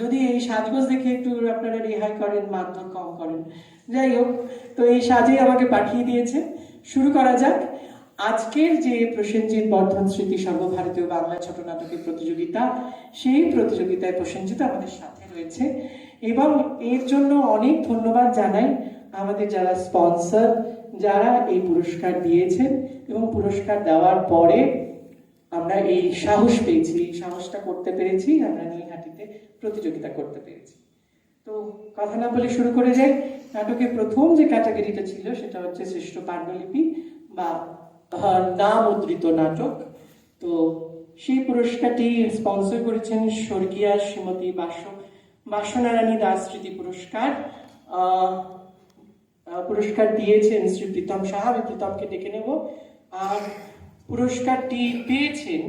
যদি এই সাজগোজ দেখে একটু আপনারা রেহাই করেন, মারধর কম করেন। যাই হোক, তো এই সাজেই আমাকে পাঠিয়ে দিয়েছে। শুরু করা যাক আজকের যে প্রসেনজিৎ বর্ধন স্মৃতি সর্বভারতীয় বাংলা ছোট নাটকের প্রতিযোগিতা। সেই প্রতিযোগিতায় প্রসেনজিৎ আমাদের সাথে রয়েছে, এবং এর জন্য অনেক ধন্যবাদ জানাই আমাদের যারা স্পন্সর, যারা এই পুরস্কার দিয়েছেন, এবং পুরস্কার দেওয়ার পরে আমরা এই সাহস পেয়েছি, এই সাহসটা করতে পেরেছি, আমরা নৈহাটিতে প্রতিযোগিতা করতে পেরেছি। তো কথা না বলে শুরু করে যাই। নাটকের প্রথম যে ক্যাটাগরিটা ছিল সেটা হচ্ছে শ্রেষ্ঠ পাণ্ডুলিপি বা নাম উদ্ধৃত নাটক। তো সেই পুরস্কারটি স্পন্সর করেছেন স্বর্গীয়া শ্রীমতী বাসনারানী দাস স্মৃতি পুরস্কার। পুরস্কার দিয়েছেন শ্রী প্রীতম সাহা, আমি প্রীতমকে ডেকে নেব। আর পুরস্কারটি পেয়েছেন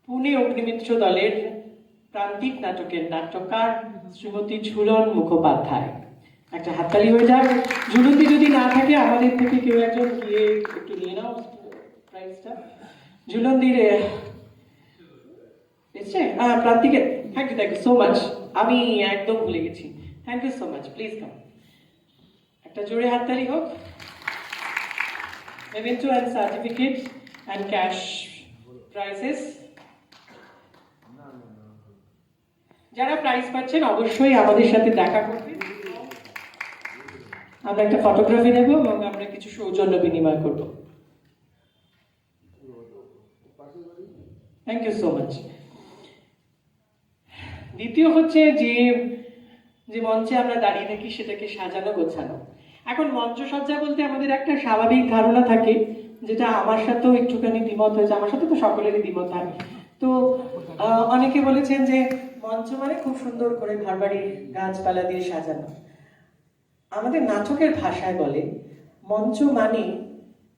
পুনে অগ্নিমিত্র দলের প্রান্তিক নাটকের নাট্যকার শ্রীমতী ঝুলন মুখোপাধ্যায়। একটা হাততালি হয়ে যাক। ঝুলনদি যদি না থাকে আমাদের থেকে কেউ একজন গিয়ে একটু নিয়ে নাও প্রাইজটা। ঝুলনদির এসছে প্রান্তিকের। থ্যাংক ইউ সো মাচ, আমি একদম ভুলে গেছি। Thank you so much, please come. একটা জোরে হাততালি হোক। Memento and certificate and cash prizes. যারা প্রাইজ পাচ্ছেন অবশ্যই আমাদের সাথে দেখা করবেন। আমরা একটা ফটোগ্রাফি নেব এবং আমরা কিছু সৌজন্য বিনিময় করব। Thank you so much. দ্বিতীয় হচ্ছে যে যে মঞ্চে আমরা দাঁড়িয়ে থাকি সেটাকে সাজানো গোছানো। এখন মঞ্চসজ্জা বলতে আমাদের একটা স্বাভাবিক ধারণা থাকে, যেটা আমার সাথেও একটুখানি দ্বিমত হয়েছে, আমার সাথে তো সকলেরই দ্বিমত হয়। তো অনেকে বলেছেন যে মঞ্চ মানে খুব সুন্দর করে ঘরবাড়ির গাছপালা দিয়ে সাজানো। আমাদের নাটকের ভাষায় বলে মঞ্চ মানে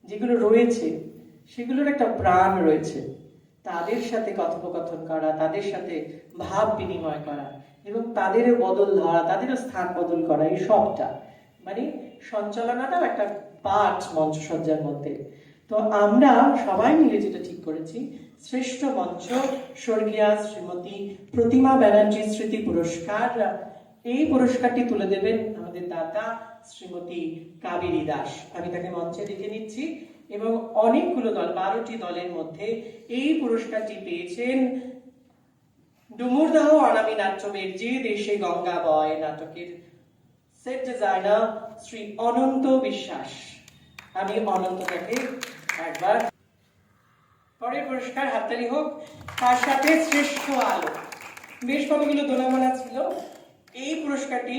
যেগুলো রয়েছে সেগুলোর একটা প্রাণ রয়েছে, তাদের সাথে কথোপকথন করা, তাদের সাথে ভাব বিনিময় করা এবং তাদেরও বদল ধরা, তাদেরও স্থান বদল করা, এই সবটা মানে সঞ্চালনাটাও একটা পার্ট মঞ্চসজ্জার মধ্যে। তো আমরা সবাই মিলে যেটা ঠিক করেছি, শ্রেষ্ঠ মঞ্চ স্বর্গীয়া শ্রীমতী প্রতিমা ব্যানার্জি স্মৃতি পুরস্কার, এই পুরস্কারটি তুলে দেবেন আমাদের দাতা শ্রীমতী কাবেরী দাস। আমি তাকে মঞ্চে ডেকে নিচ্ছি এবং অনেকগুলো দল, 12টি দলের মধ্যে এই পুরস্কারটি পেয়েছেন ডুমুরদহ অনামী নাট্যমের যে দেশে গঙ্গা বয় নাটকের সেট ডিজাইনার শ্রী অনন্ত বিশ্বাস। আমি অনন্তটাকে একবার, পরের পুরস্কার হাততালি হোক। তার সাথে শ্রেষ্ঠ আলো, বেশ কতগুলো দোলামোনা ছিল। এই পুরস্কারটি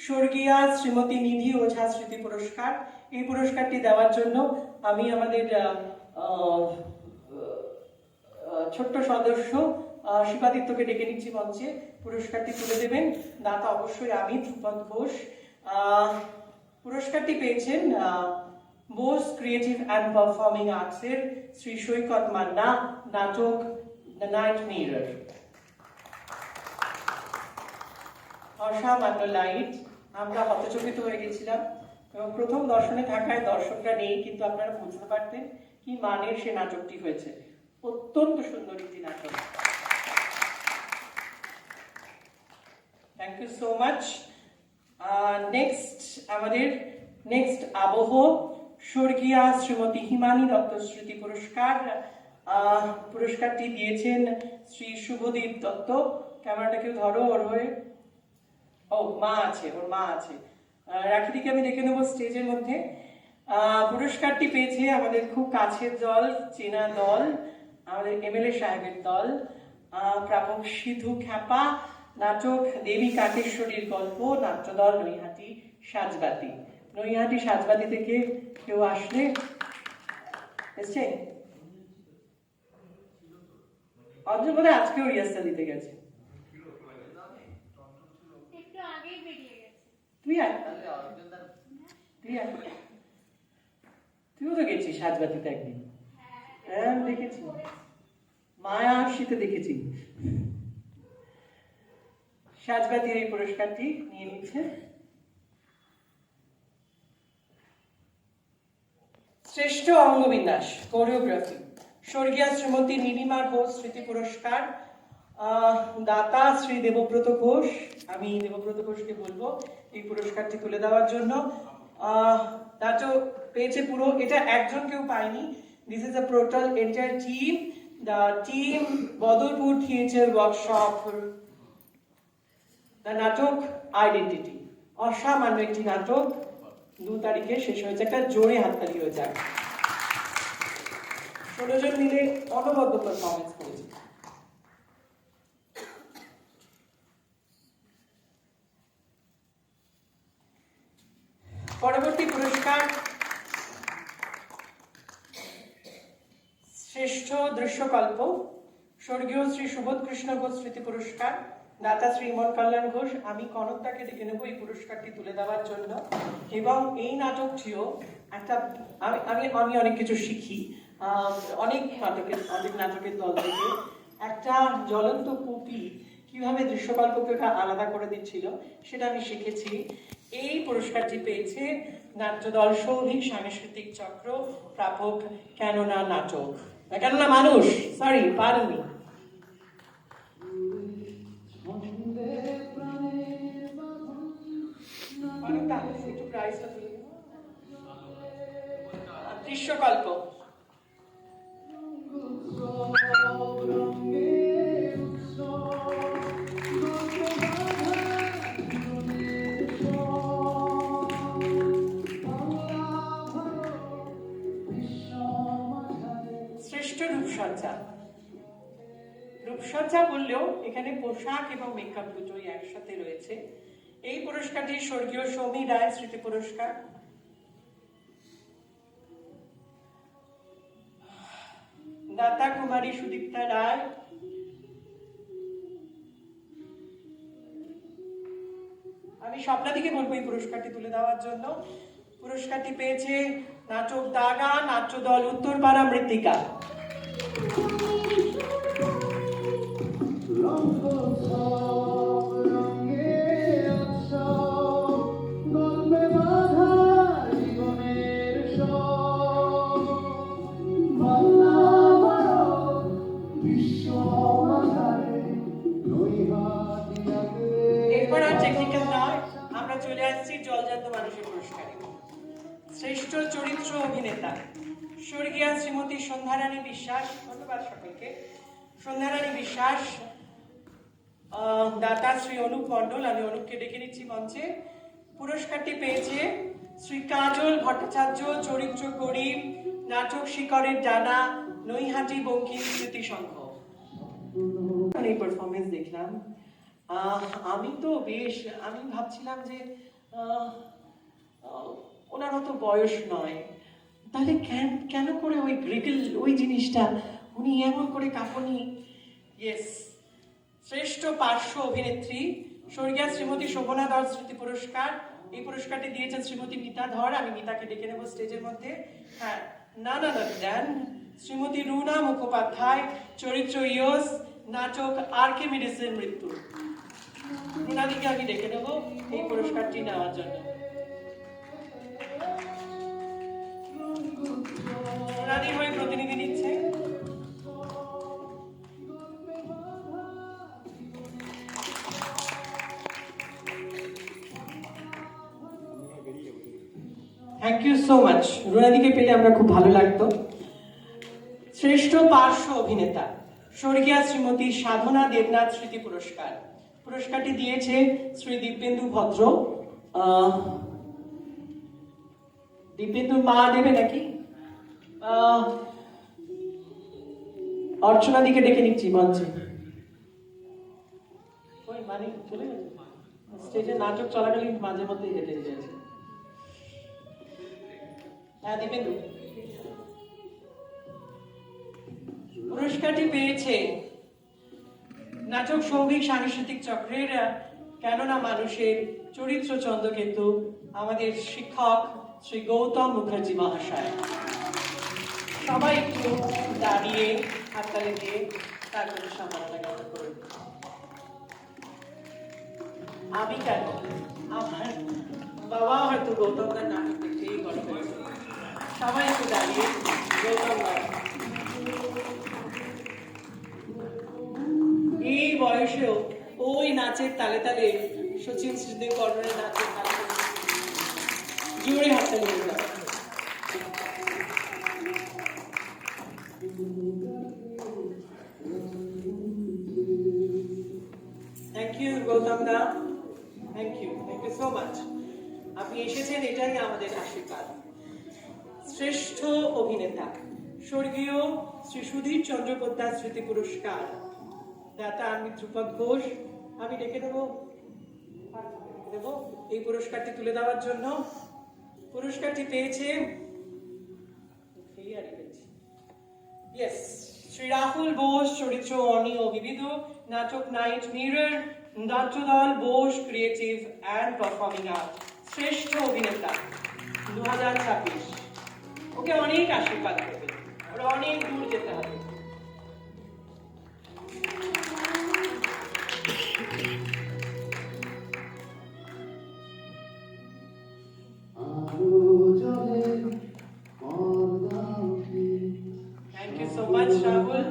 স্বর্গীয়া শ্রীমতী নিধি ওঝা স্মৃতি পুরস্কার। এই পুরস্কারটি দেওয়ার জন্য আমি আমাদের ছোট্ট সদস্য শিবাদিত্যকে ডেকে নিচ্ছি মঞ্চে। পুরস্কারটি তুলে দেবেন দাতা অবশ্যই আমি, ধ্রুপদ ঘোষ। পুরস্কারটি পেয়েছেন বোস ক্রিয়েটিভ অ্যান্ড পারফর্মিং আর্টসের শ্রী সৈকত মান্না, নাটক দ্য নাইট মিরর। অসামান্য লাইট, আমরা হতচকিত হয়ে গেছিলাম এবং প্রথম দর্শনে থাকায় দর্শকরা নেই, কিন্তু আপনারা বুঝতে পারতেন কি মানের সে নাটকটি হয়েছে। অত্যন্ত সুন্দর একটি নাটক। Thank you so much. আমাদের নেক্সট আবহ স্বর্গীয়া শ্রীমতী হিমানী দত্ত স্মৃতি পুরস্কার। পুরস্কারটি দিয়েছেন শ্রী শুভদীপ দত্ত। ক্যামেরাটা কেউ ধরো ওর হয়ে। ও মা আছে, ওর মা আছে। রাখিদিকে আমি দেখে নেবো স্টেজের মধ্যে। পুরস্কারটি পেয়েছে আমাদের খুব কাছের দল, চেনা দল, আমাদের এমএলএ সাহেবের দল। প্রাপক সিধু খ্যাপা, নাটক দেবী কাকেশ্বরীর গল্প, নাট্যদল নৈহাটি সাজবাতি। নৈহাটি সাজবাতি থেকে কেউ আসলে এসছে? অঞ্জন বোধ হয় আজকেও রিহার্সাল দিতে গেছে। তুইও তো গেছিস সাজবাতিতে একদিন। হ্যাঁ দেখেছি, মায়া শীতে দেখেছি। সাজবাতির এই পুরস্কারটি নিয়ে নিচ্ছে শ্রেষ্ঠ অঙ্গবিন্যাস কোরিওগ্রাফি স্বর্গীয়া শ্রীমতী নীলিমা ঘোষ স্মৃতি পুরস্কার। দাতা শ্রী দেবব্রত ঘোষ। আমি দেবব্রত ঘোষকে বলবো এই পুরস্কারটি তুলে দেওয়ার জন্য। নাটক পেয়েছে পুরো, এটা একজন কেউ পায়নি, this is a total entire team. The team Badalpur theatre workshop, the নাটক আইডেন্টিটি। অসামান্য একটি নাটক 2 তারিখে শেষ হয়েছে। একটা জোরে হাততালি হয়ে যায়। 16 জন মিলে অনবদ্য পারফরমেন্স করেছে। পরবর্তী পুরস্কার শ্রেষ্ঠ দৃশ্যকল্প স্বর্গীয় শ্রী সুবোধ কৃষ্ণ ঘোষ স্মৃতি পুরস্কার। দাতা শ্রী ইমন কল্যাণ ঘোষ। আমি কনকটাকে ডেকে নেবো এই পুরস্কারটি তুলে দেওয়ার জন্য। এবং এই নাটকটিও একটা, আমি অনেক কিছু শিখি অনেক নাটকের দল থেকে। একটা জ্বলন্ত কুপি কিভাবে দৃশ্যকল্পকে আলাদা করে দিচ্ছিল সেটা আমি শিখেছি। এই পুরস্কারটি পেয়েছে নাট্যদল সৌভিক সাংস্কৃতিক চক্র, প্রাপক কেননা নাটক, কেননা মানুষ, সরি পারেনি। দৃশ্যকল্প রূপসজ্জা বললেও এখানে পোশাক এবং মেকআপ দুটোই একসাথে রয়েছে। এই পুরস্কারটি স্বর্গীয় সৌমি রায় স্মৃতি পুরস্কার। দাতা কুমারী সুদীপ্তা রায়, আমি স্বপ্নাদিকে বলবো এই পুরস্কারটি তুলে দেওয়ার জন্য। পুরস্কারটি পেয়েছে নাটক দাগা, নাট্য দল উত্তরপাড়া মৃত্তিকা। এরপর আর টেকনিক্যাল নয়, আমরা চলে আসছি জলজান্ত মানুষের পুরস্কারে। শ্রেষ্ঠ চরিত্র অভিনেতা স্বর্গীয়া শ্রীমতী সন্ধ্যারানী বিশ্বাস, ধন্যবাদ সকলকে। সন্ধ্যারানী বিশ্বাস, দাতা শ্রী অনুপ মণ্ডল, আমি অনুপকে ডেকে নিচ্ছি মঞ্চে। পুরস্কারটি পেয়েছে শ্রী কাজল ভট্টাচার্য, চরিত্র গরিব, নাটক শিকরের ডানা, নৈহাটি বঙ্কিম স্মৃতি সংঘ। এই পারফরমেন্স দেখলাম, আমি ভাবছিলাম যে ওনার মতো বয়স নয়, তাহলে কেন করে ওই গ্রিগল ওই জিনিসটা উনি এমন করে কাঁপুনি। ইয়েস, শ্রেষ্ঠ পার্শ্ব অভিনেত্রী স্বর্গীয়া শ্রীমতী শোভনা ধর স্মৃতি পুরস্কার। এই পুরস্কারটি দিয়েছেন শ্রীমতী মিতা ধর, আমি মিতাকে ডেকে নেব স্টেজের মধ্যে। হ্যাঁ, না দেন শ্রীমতী রুনা মুখোপাধ্যায়, চরিত্র ইয়স, নাটক আর্কিমিডিসের মৃত্যু। রুনাদিকে আমি ডেকে নেব এই পুরস্কারটি নেওয়ার জন্য। রুনাদি হয়ে প্রতিনিধি দিচ্ছে। Thank you so much. রুনাদিকে পেলে আমরা খুব ভালো লাগতো। শ্রেষ্ঠ পার্শ্ব অভিনেতা স্বর্গীয়া শ্রীমতী সাধনা দেবনাথ স্মৃতি পুরস্কার। পুরস্কারটি দিয়েছে শ্রী দিব্যেন্দু ভদ্র। দিব্যেন্দুর মা দেবে নাকি? অর্চনাদিকে ডেকে নিচ্ছি মঞ্চে। ওই মানে চলে গেছে স্টেজে, নাটক চলাকালীন মাঝে মধ্যে হেঁটে গেছে। হ্যাঁ, দিব্যেন্দু। পুরস্কারটি পেয়েছে নাটক সৌভিক সাংস্কৃতিক চক্রের কেননা মানুষের চরিত্র চন্দ্রকেতু, আমাদের শিক্ষক শ্রী গৌতম মুখার্জি মহাশয়। সবাই একটু দাঁড়িয়ে হাততালি দিয়ে তারপরে সম্মাননা জ্ঞাপন করুন। আমি কেন, আমার বাবা হয়তো গৌতমদার নাটক দেখতেই গল্প করেছে। সবাই একটু দাঁড়িয়ে গৌতম এই বয়সেও ওই নাচের তালে তালে সচিন শ্রীদেব বর্মনের নাচের তালে তালে জোরে হাততালি হয়ে যাবে। Thank you Gautam da, thank you so much. আপনি এসেছেন, এটাই আমাদের আশীর্বাদ। শ্রেষ্ঠ অভিনেতা স্বর্গীয় শ্রী সুধীর চন্দ্রপোদ্দার স্মৃতি পুরস্কার, দাতা আমি ধ্রুপদ ঘোষ। আমি ডেকে দেবো এই পুরস্কারটি তুলে দেওয়ার জন্য। পুরস্কারটি পেয়েছে শ্রী রাহুল বোস, চরিত্র অনি ও বিবিধ, নাটক নাইট মিরর, নাট্যদল Bose creative and performing art. শ্রেষ্ঠ অভিনেতা 2026। ওকে অনেক আশীর্বাদ করবে, ওরা অনেক দূর যেতে হবে। Thank you so much Rahul.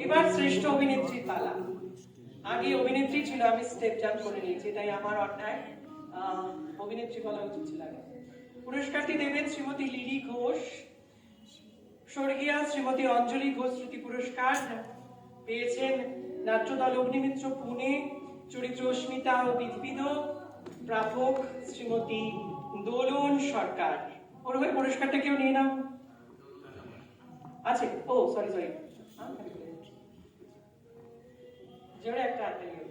এবার শ্রেষ্ঠ অভিনেত্রী পালা। আগে অভিনেত্রী ছিল, আমি স্টেপ জাম্প করে নিয়েছি, তাই আমার অন্যায়। অভিনেত্রী বলা উচিত ছিল আগে। পুরস্কারটি দেবেন শ্রীমতী লিলি ঘোষ। স্বর্গীয়া শ্রীমতী অঞ্জলি ঘোষ স্মৃতি পুরস্কার পেয়েছেন নাট্যদল অগ্নিমিত্র পুনে, চরিত্র অস্মিতা ও বিধবিদ, প্রাপক শ্রীমতী দোলন সরকার। ওর হয়ে পুরস্কারটা কেউ নিয়ে নাও আছে? ও সরি, জোরে একটা হাততালি হোক।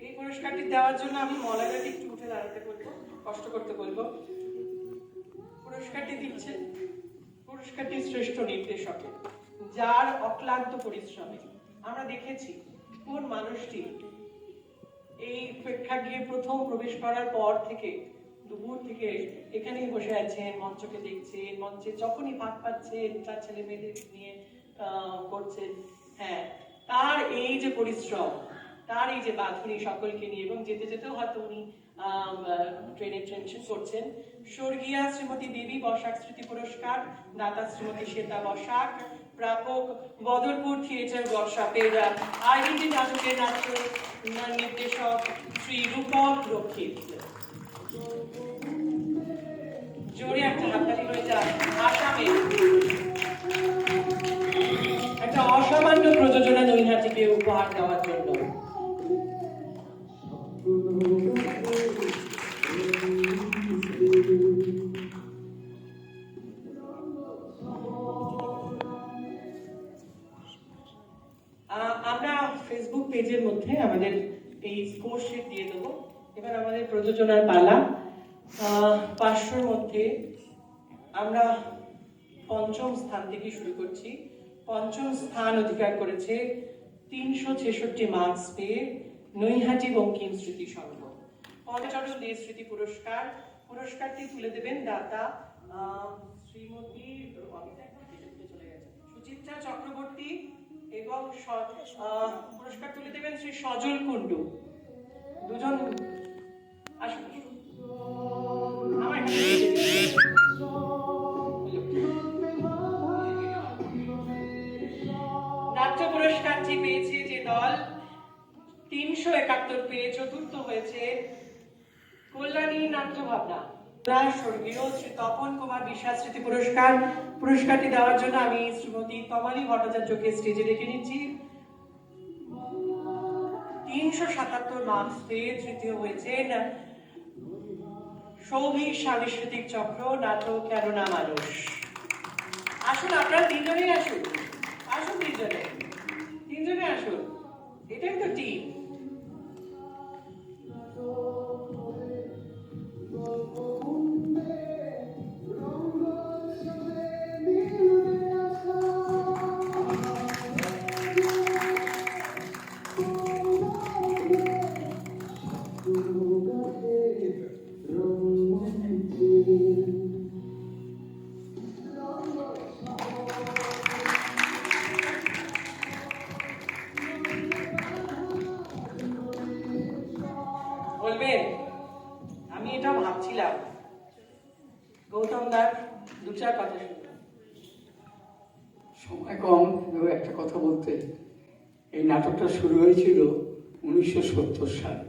এই পুরস্কারটি দেওয়ার জন্য আমি মলাইদাকে একটু উঠে দাঁড়াতে বলবো, কষ্ট করতে বলবো। পুরস্কারটি দিচ্ছেন পুরস্কারটি শ্রেষ্ঠ নির্দেশকে, যার অক্লান্ত পরিশ্রমে আমরা দেখেছি কোন মানুষটি এই প্রেক্ষাগৃহে প্রথম প্রবেশ করার পর থেকে দুপুর থেকে এখানেই বসে আছেন, মঞ্চকে দেখছেন, মঞ্চে যখনই ভাগ পাচ্ছেন তার ছেলে মেয়েদের নিয়ে করছেন। হ্যাঁ, তার এই যে পরিশ্রম, তার এই যে বাঁধুনি সকলকে নিয়ে, এবং যেতে যেতেও হয়তো উনি ট্রেনে ট্রেনশন করছেন। স্বর্গীয়া শ্রীমতী দেবী বসাক স্মৃতি পুরস্কার, দাতা শ্রীমতী শ্বেতা বসাক, প্রাপক বদরপুর থিয়েটার ওয়ার্কশপের আইডেন্টি নাটকের নাট্য নির্দেশক শ্রী রূপক রক্ষিত। জোরে একটা হাততালি হয়ে যায় আসামে একটা অসামান্য প্রযোজনা নৈহাটিকে উপহার দেওয়ার জন্য। আমরা ফেসবুক পেজের মধ্যে আমাদের এই স্কোর শিট দিয়ে দেবো। এবার আমাদের প্রযোজনার পালা। 500-র মধ্যে আমরা পঞ্চম স্থান থেকে শুরু করছি। পঞ্চম স্থান অধিকার করেছে 366 মার্কস পেয়ে নৈহাটি বঙ্কিম স্মৃতি সংঘ। পঞ্চম দে স্মৃতি পুরস্কার, পুরস্কারটি তুলে দেবেন দাতা শ্রীমতী সুচিত্রা চক্রবর্তী, এবং পুরস্কার তুলে দেবেন শ্রী সজল কুণ্ডু। দুজন আসুন। নাট্য পুরস্কারটি পেয়েছে যে দল 371 পেয়ে চতুর্থ হয়েছে কল্যাণী নাট্য ভাবনা। স্বর্গীয় শ্রী তপন কুমার বিশ্বাস স্মৃতি পুরস্কার, পুরস্কারটি দেওয়ার জন্য আমি শ্রীমতী তমালী ভট্টাচার্যকে স্টেজে ডেকে নিচ্ছি। 377 মার্কস পেয়ে তৃতীয় হয়েছেন সৌভিক সাংস্কৃতিক চক্র, নাটক কেন না মানুষ। আসুন, আপনারা তিনজনেই আসুন, আসুন তিনজনে আসুন, এটাই তো টিম। বলবেন, আমি এটা ভাবছিলাম। গৌতম দার দু চার কথা শুনলাম। সময় কম, একটা কথা বলতে, এই নাটকটা শুরু হয়েছিল 1970 সালে।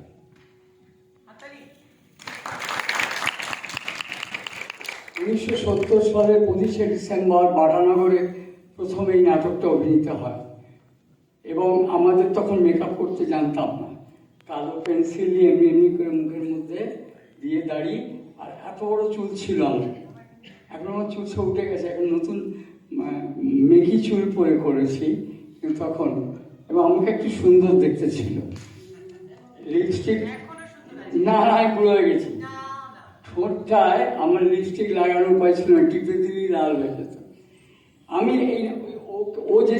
1970 সালের 25শে ডিসেম্বর বাটানগরে প্রথম এই নাটকটা অভিনীত হয়, এবং আমাদের তখন মেকআপ করতে জানতাম না। কালো পেন্সিল দিয়ে এমনি এমনি করে মুখের মধ্যে দিয়ে দাঁড়িয়ে, আর এত বড় চুল ছিল আমার। এখন আমার চুল সব উঠে গেছে, এখন নতুন মেকি চুল পরে করেছি কিন্তু তখন, এবং আমাকে একটু সুন্দর দেখতে ছিল। লিপস্টিক না বুড়ো হয়ে গেছি। ঠোঁটটায় আমার লিপস্টিক লাগানোর উপায় ছিল না, টিপে দিলেই লাল হয়ে যেত। আমি ও যে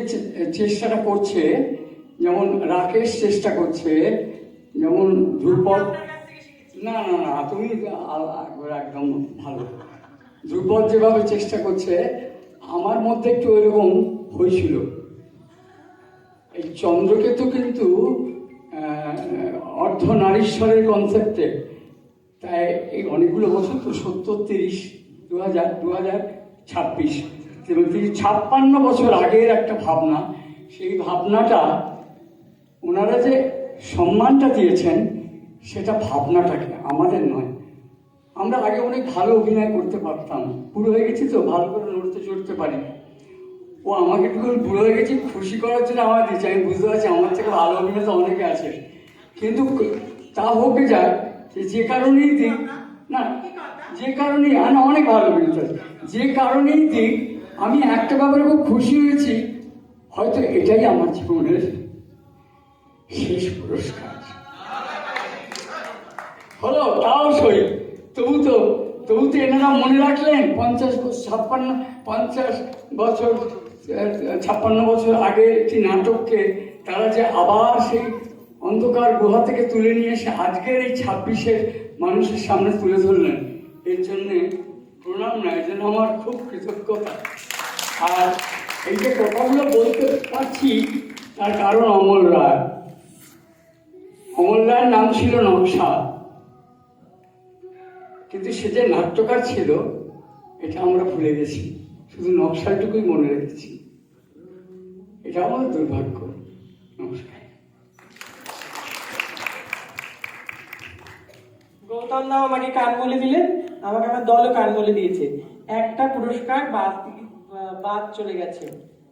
চেষ্টাটা করছে, যেমন রাকেশ চেষ্টা করছে, যেমন ধ্রুপদ, না না না তুমি একদম ভালো, ধ্রুপদ যেভাবে চেষ্টা করছে, আমার মধ্যে একটু ওইরকম হয়েছিল। এই চন্দ্রকেতু কিন্তু অর্ধনারীশ্বরের কনসেপ্টে, তাই এই অনেকগুলো বছর তো 70, 30, 2000, 2026, 56 বছর আগের একটা ভাবনা। সেই ভাবনাটা ওনারা যে সম্মানটা দিয়েছেন, সেটা ভাবনাটাকে, আমাদের নয়। আমরা আগে অনেক ভালো অভিনয় করতে পারতাম, বুড়ো হয়ে গেছি তো ভালো করে নড়তে চড়তে পারি। ও আমাকে একটু বুড়ো হয়ে গেছি খুশি করার জন্য আমার দিচ্ছে, আমি বুঝতে পারছি আমার থেকে ভালো অভিনেতা অনেকে আছে, কিন্তু তা হোক যায় যে কারণেই দিক না, যে কারণেই না, অনেক ভালো অভিনেতা, যে কারণেই দিক আমি একটা ব্যাপারে খুব খুশি হয়েছি, হয়তো এটাই আমার জীবনের শেষ পুরস্কার হলো। তাও সই, তবু তো এনারা মনে রাখলেন 56 বছর আগে একটি নাটককে তারা যে আবার সেই অন্ধকার গুহা থেকে তুলে নিয়ে এসে আজকের এই 26-এর মানুষের সামনে তুলে ধরলেন। এর জন্যে প্রণাম না, এর জন্য আমার খুব কৃতজ্ঞতা। আর এই যে কথাগুলো বলতে পারছি তার কারণ অমল রায়ের নাম ছিল নকশা, কিন্তু সে যে নাট্যকার ছিল এটা আমরা ভুলে গেছি, শুধু নকশাটুকুই মনে রেখেছি। এটা আমাদের দুর্ভাগ্য। নমস্কার। গৌতম দাও আমাকে কান বলে দিলেন, আমাকে আমার দলও কান বলে দিয়েছে। একটা পুরস্কার বাদ চলে গেছে,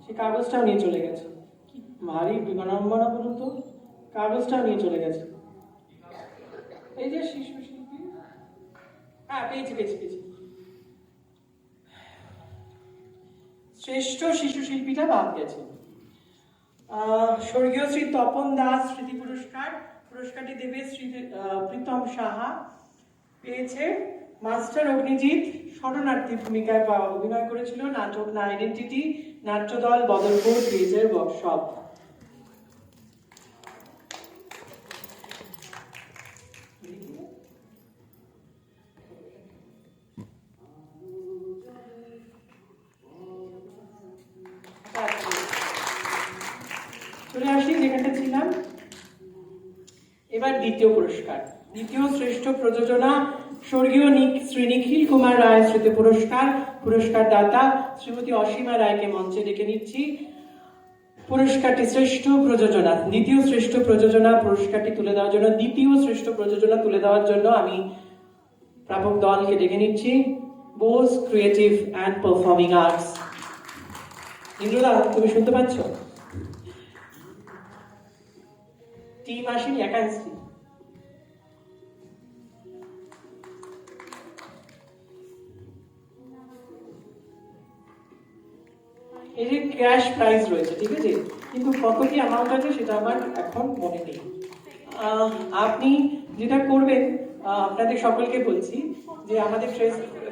সে কাগজটাও নিয়ে চলে গেছে। কি ভারী বিমানম্বনা বলুন তো, কাগজটাও নিয়ে চলে গেছে। এই যে শিশু শিল্পী, হ্যাঁ পেয়েছি। শ্রেষ্ঠ শিশু শিল্পীটা বাদ গেছে। স্বর্গীয় শ্রী তপন দাস স্মৃতি পুরস্কারটি দেবে শ্রী প্রীতম সাহা। পেয়েছে মাস্টার অগ্নিজিৎ, শরণার্থী ভূমিকায় অভিনয় করেছিল নাটক না আইডেন্টিটি, নাট্যদল বদরপুর থিয়েটার ওয়ার্কশপ। চলে আসি যেখানে ছিলাম। এবার দ্বিতীয় পুরস্কার, দ্বিতীয় শ্রেষ্ঠ প্রযোজনা স্বর্গীয় শ্রী নিখিল কুমার রায় স্মৃতি পুরস্কার দাতা শ্রীমতী অসীমা রায়কে মঞ্চে ডেকে নিচ্ছি। পুরস্কারটি শ্রেষ্ঠ প্রযোজনা, দ্বিতীয় শ্রেষ্ঠ প্রযোজনা পুরস্কারটি তুলে দেওয়ার জন্য, দ্বিতীয় শ্রেষ্ঠ প্রযোজনা তুলে দেওয়ার জন্য আমি প্রাপক দলকে ডেকে নিচ্ছি। Bose creative and performing arts. ইন্দ্রদা তুমি শুনতে পাচ্ছ? টিম আসেনি, একা আসছি। এই যে ক্যাশ প্রাইজ রয়েছে, ঠিক আছে, কিন্তু কত কি অ্যামাউন্ট আছে সেটা আমার এখন মনে নেই। আপনি যেটা করবেন, আপনাদের সকলকে বলছি যে আমাদের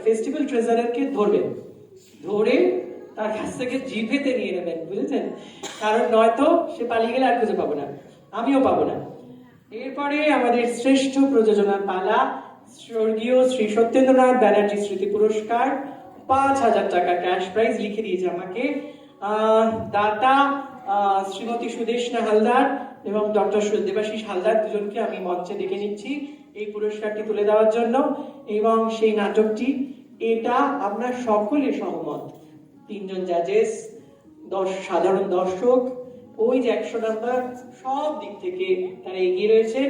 ফেস্টিভ্যাল ট্রেজারারকে ধরবেন, ধরে তার কাছ থেকে জিভেতে নিয়ে নেবেন, বুঝেছেন? কারণ নয়তো সে পালিয়ে গেলে আর খুঁজে পাবো না, আমিও পাবো না। এরপরে আমাদের শ্রেষ্ঠ প্রযোজনার পালা। স্বর্গীয় শ্রী সত্যেন্দ্রনাথ ব্যানার্জি স্মৃতি পুরস্কার, 5,000 টাকা ক্যাশ প্রাইজ লিখে দিয়েছে আমাকে দাতা শ্রীমতী সুদেশনা হালদার এবং ডক্টর দেবাশিস হালদার, দুজনকে আমি মঞ্চে ডেকে নিচ্ছি এই পুরস্কারটি তুলে দেওয়ার জন্য। এবং সেই নাটকটি, এটা আমরা সকলে সহমত, 3 জন জাজেস, সাধারণ দর্শক, ওই যে 100 নাম্বার, সব দিক থেকে তারা এগিয়ে রয়েছেন।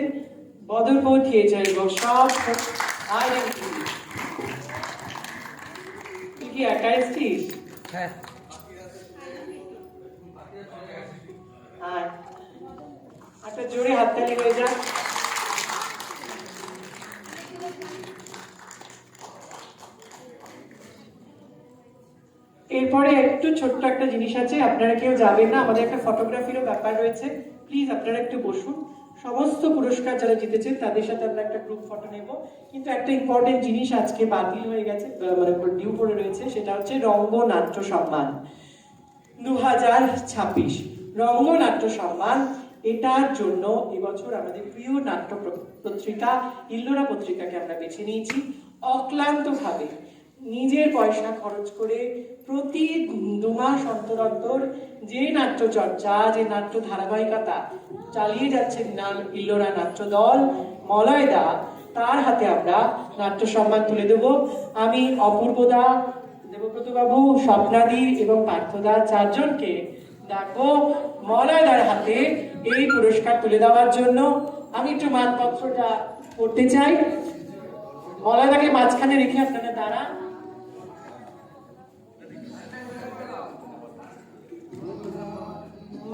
Badarpur theatre workshop identity. তুই কি একা এসছিস? হ্যাঁ। আচ্ছা, জোরে হাততালি হয়ে যাক। এরপরে একটু ছোট্ট একটা জিনিস আছে, আপনারা কেউ যাবেন না, আমাদের একটা ফটোগ্রাফিরও ব্যাপার রয়েছে। প্লিজ আপনারা একটু বসুন। সমস্ত পুরস্কার যারা জিতেছেন তাদের সাথে আমরা একটা গ্রুপ ফটো নেব, কিন্তু একটা ইম্পর্টেন্ট জিনিস আজকে বাতিল হয়ে গেছে, মানে ডিউ পড়ে রয়েছে, সেটা হচ্ছে রঙ্গনাট্য সম্মান 2026। রঙ্গনাট্য সম্মান, এটার জন্য এবছর আমাদের প্রিয় নাট্য পত্রিকা ইল্লোরা পত্রিকাকে আমরা বেছে নিয়েছি। অক্লান্তভাবে নিজের পয়সা খরচ করে প্রতি 2 মাস অন্তর যে নাট্যচর্চা, যে নাট্য ধারাবাহিকতা চালিয়ে যাচ্ছেন ইল্লোরা নাট্য দল, মলয়দা, তার হাতে আমরা নাট্য সম্মান তুলে দেব। আমি অপূর্বদা, দেবব্রত বাবু, স্বপ্নাদি এবং পার্থদা 4 জনকে ডাকবো মলয়দার হাতে এই পুরস্কার তুলে দেওয়ার জন্য। আমি একটু মানপত্রটা পড়তে চাই। মলয়দাকে মাঝখানে রেখে আপনারা দাঁড়ান।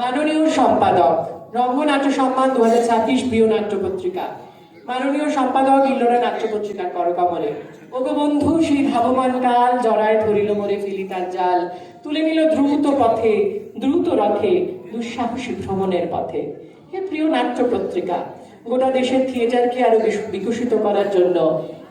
মাননীয় সম্পাদক, রঙ্গনাট্য সম্মান 2026 প্রিয় নাট্য পত্রিকা। মাননীয় সম্পাদক ইলোরা নাট্য পত্রিকার করকমলে। ওগো বন্ধু সেই ধাবমান কাল জড়ায় ধরিল মোরে ফেলি তার জাল, তুলে নিল দ্রুত পথে দ্রুত রথে দুঃসাহসী ভ্রমণের পথে। হে প্রিয় নাট্য পত্রিকা, গোটা দেশের থিয়েটারকে আরো বিকশিত করার জন্য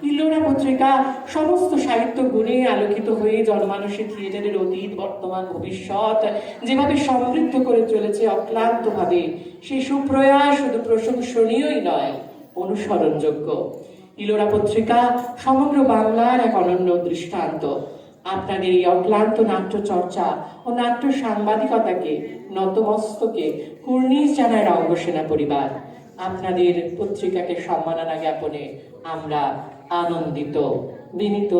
ইলোরা পত্রিকা সমস্ত সাহিত্য গুণে আলোকিত হয়ে জনমানসে থিয়েটারের অতীত বর্তমান ভবিষ্যৎ যেভাবে সমৃদ্ধ করে চলেছে অক্লান্তভাবে, সেই সুপ্রয়াস শুধু প্রশংসনীয়ই নয়, অনুসরণযোগ্য। ইলোরা পত্রিকা সমগ্র বাংলার এক অনন্য দৃষ্টান্ত। আপনাদের এই অক্লান্ত নাট্য চর্চা ও নাট্য সাংবাদিকতাকে নতমস্তকে কুর্নিশ জানায় রঙ্গসেনা পরিবার। আপনাদের পত্রিকাকে সম্মাননা জ্ঞাপনে আমরা আনন্দিত, বিনীত।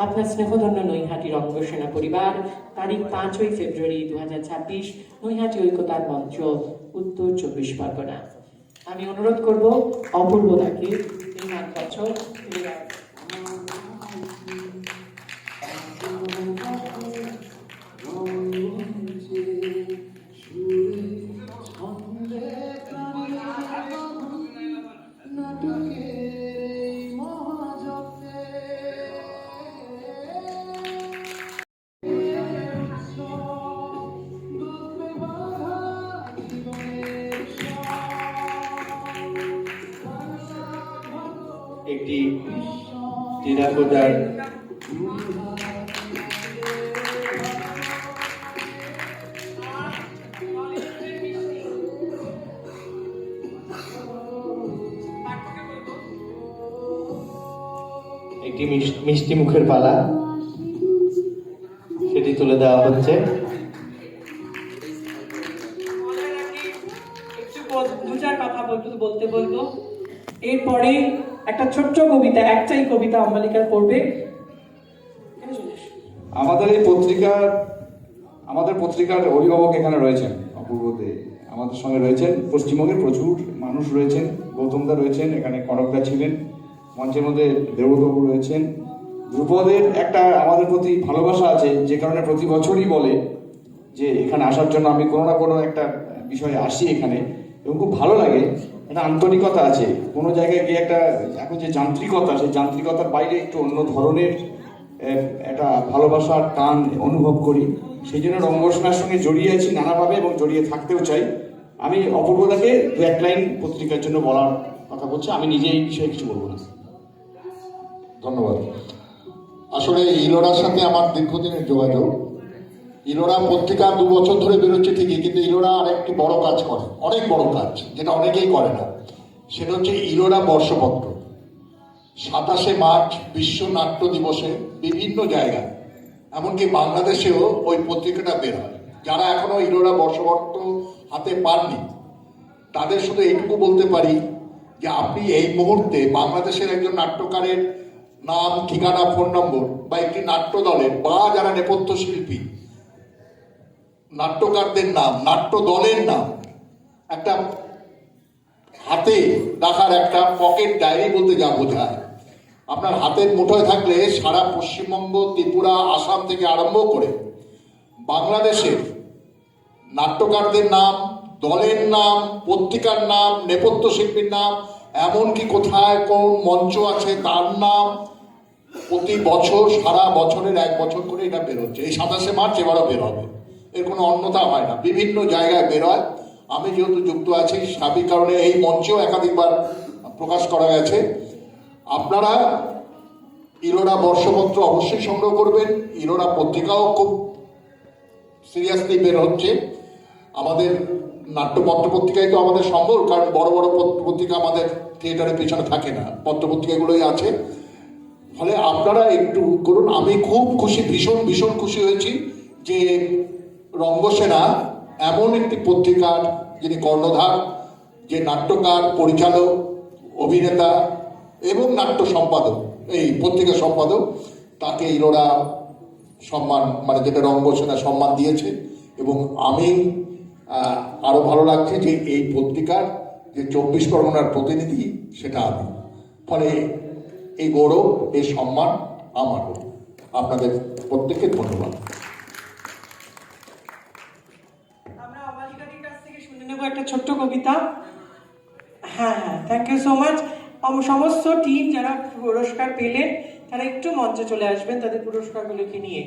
আপনার স্নেহধন্য নৈহাটি রঙ্গসেনা পরিবার। তারিখ 5ই ফেব্রুয়ারি 2026, নৈহাটি ঐক্যতার মঞ্চ, উত্তর 24 পরগনা। আমি অনুরোধ করব অপূর্বদাকে এই নাট্য একটি টেরাকোটার একটি মিষ্টি মুখের পালা সেটি তুলে দেওয়া হচ্ছে। দু চার কথা বলতে বলবো। এরপরে একটা ছোট্ট কবিতা, একটাই কবিতা অম্বালিকার পড়বে। আমাদের পত্রিকার অভিভাবক এখানে রয়েছেন, অপূর্বতে আমাদের সঙ্গে রয়েছেন, পশ্চিমবঙ্গের প্রচুর মানুষ রয়েছেন, গৌতমদা রয়েছেন, এখানে কনকদা ছিলেন, মঞ্চের মধ্যে দেববাবু রয়েছেন। ধ্রুপদের একটা আমাদের প্রতি ভালোবাসা আছে, যে কারণে প্রতি বছরই বলে যে এখানে আসার জন্য আমি কোনো না কোনো একটা বিষয়ে আসি এখানে, এবং খুব ভালো লাগে। একটা আন্তরিকতা আছে, কোনো জায়গায় গিয়ে একটা এখন যে যান্ত্রিকতা, সেই যান্ত্রিকতার বাইরে একটু অন্য ধরনের একটা ভালোবাসার টান অনুভব করি। সেই জন্য রঙ্গসেনার সঙ্গে জড়িয়ে আছি নানাভাবে এবং জড়িয়ে থাকতেও চাই। আমি অপূর্বদাকে দু এক লাইন পত্রিকার জন্য বলার কথা বলছি, আমি নিজে এই বিষয়ে কিছু বলবো না। ধন্যবাদ। আসলে ইলোরার সাথে আমার দীর্ঘদিনের যোগাযোগ। ইলোরা পত্রিকা 2 বছর ধরে বেরোচ্ছে ঠিকই, কিন্তু ইলোরা আরেকটি বড় কাজ করে, অনেক বড় কাজ, যেটা অনেকেই করে না। সেটা হচ্ছে ইলোরা বর্ষপত্র। 27শে মার্চ বিশ্ব নাট্য দিবসে বিভিন্ন জায়গায়, এমনকি বাংলাদেশেও ওই পত্রিকাটা বের হয়। যারা এখনো ইলোরা বর্ষপত্র হাতে পাননি তাদের শুধু এইটুকু বলতে পারি যে আপনি এই মুহূর্তে বাংলাদেশের একজন নাট্যকারের নাম, ঠিকানা, ফোন নম্বর বা একটি নাট্য দলের বা যারা নেপথ্য শিল্পী নাট্যকারদের নাম, নাট্য দলের নাম একটা হাতে রাখার একটা পকেট ডায়েরি বলতে যা বোঝায়, আপনার হাতের মুঠোয় থাকলে সারা পশ্চিমবঙ্গ, ত্রিপুরা, আসাম থেকে আরম্ভ করে বাংলাদেশের নাট্যকারদের নাম, দলের নাম, পত্রিকার নাম, নেপথ্য শিল্পীর নাম, এমনকি কোথায় কোন মঞ্চ আছে তার নাম, প্রতি বছর সারা বছরের 1 বছর করে এটা বেরোচ্ছে। এই 27শে মার্চ এবারও বের হবে, এর কোনো অন্যতা হয় না, বিভিন্ন জায়গায় বেরোয়। আমি যেহেতু যুক্ত আছি স্বাভাবিক কারণে এই মঞ্চেও একাধিকবার প্রকাশ করা গেছে। আপনারা ইলোরা বর্ষপত্র অবশ্যই সংগ্রহ করবেন। ইলোরা পত্রিকাও খুব সিরিয়াসলি বের হচ্ছে। আমাদের নাট্য পত্রপত্রিকায় তো আমাদের সম্বল, কারণ বড় বড় পত্রিকা আমাদের থিয়েটারের পেছনে থাকে না, পত্রপত্রিকাগুলোই আছে। ফলে আপনারা একটু করুন। আমি খুব খুশি, ভীষণ ভীষণ খুশি হয়েছি যে রঙ্গসেনা এমন একটি পত্রিকার যিনি কর্ণধার, যে নাট্যকার, পরিচালক, অভিনেতা এবং নাট্য সম্পাদক, এই পত্রিকা সম্পাদক, তাকে ইলোরা সম্মান, মানে যেটা রঙ্গসেনা সম্মান দিয়েছে। এবং আমি আরো ভালো লাগছে যে এই পত্রিকার যে 24 পরগনার প্রতিনিধি সেটা আমি। ফলে এই গৌরব, এই সম্মান আমার। আপনাদের প্রত্যেককে ধন্যবাদ। আমরা অবালিকার কাছ থেকে শুনে নেব একটা ছোট্ট কবিতা। হ্যাঁ, থ্যাংক ইউ সো মাচ। সমস্ত টিম যারা পুরস্কার পেলেন তারা একটু মঞ্চে চলে আসবেন তাদের পুরস্কারগুলোকে নিয়ে।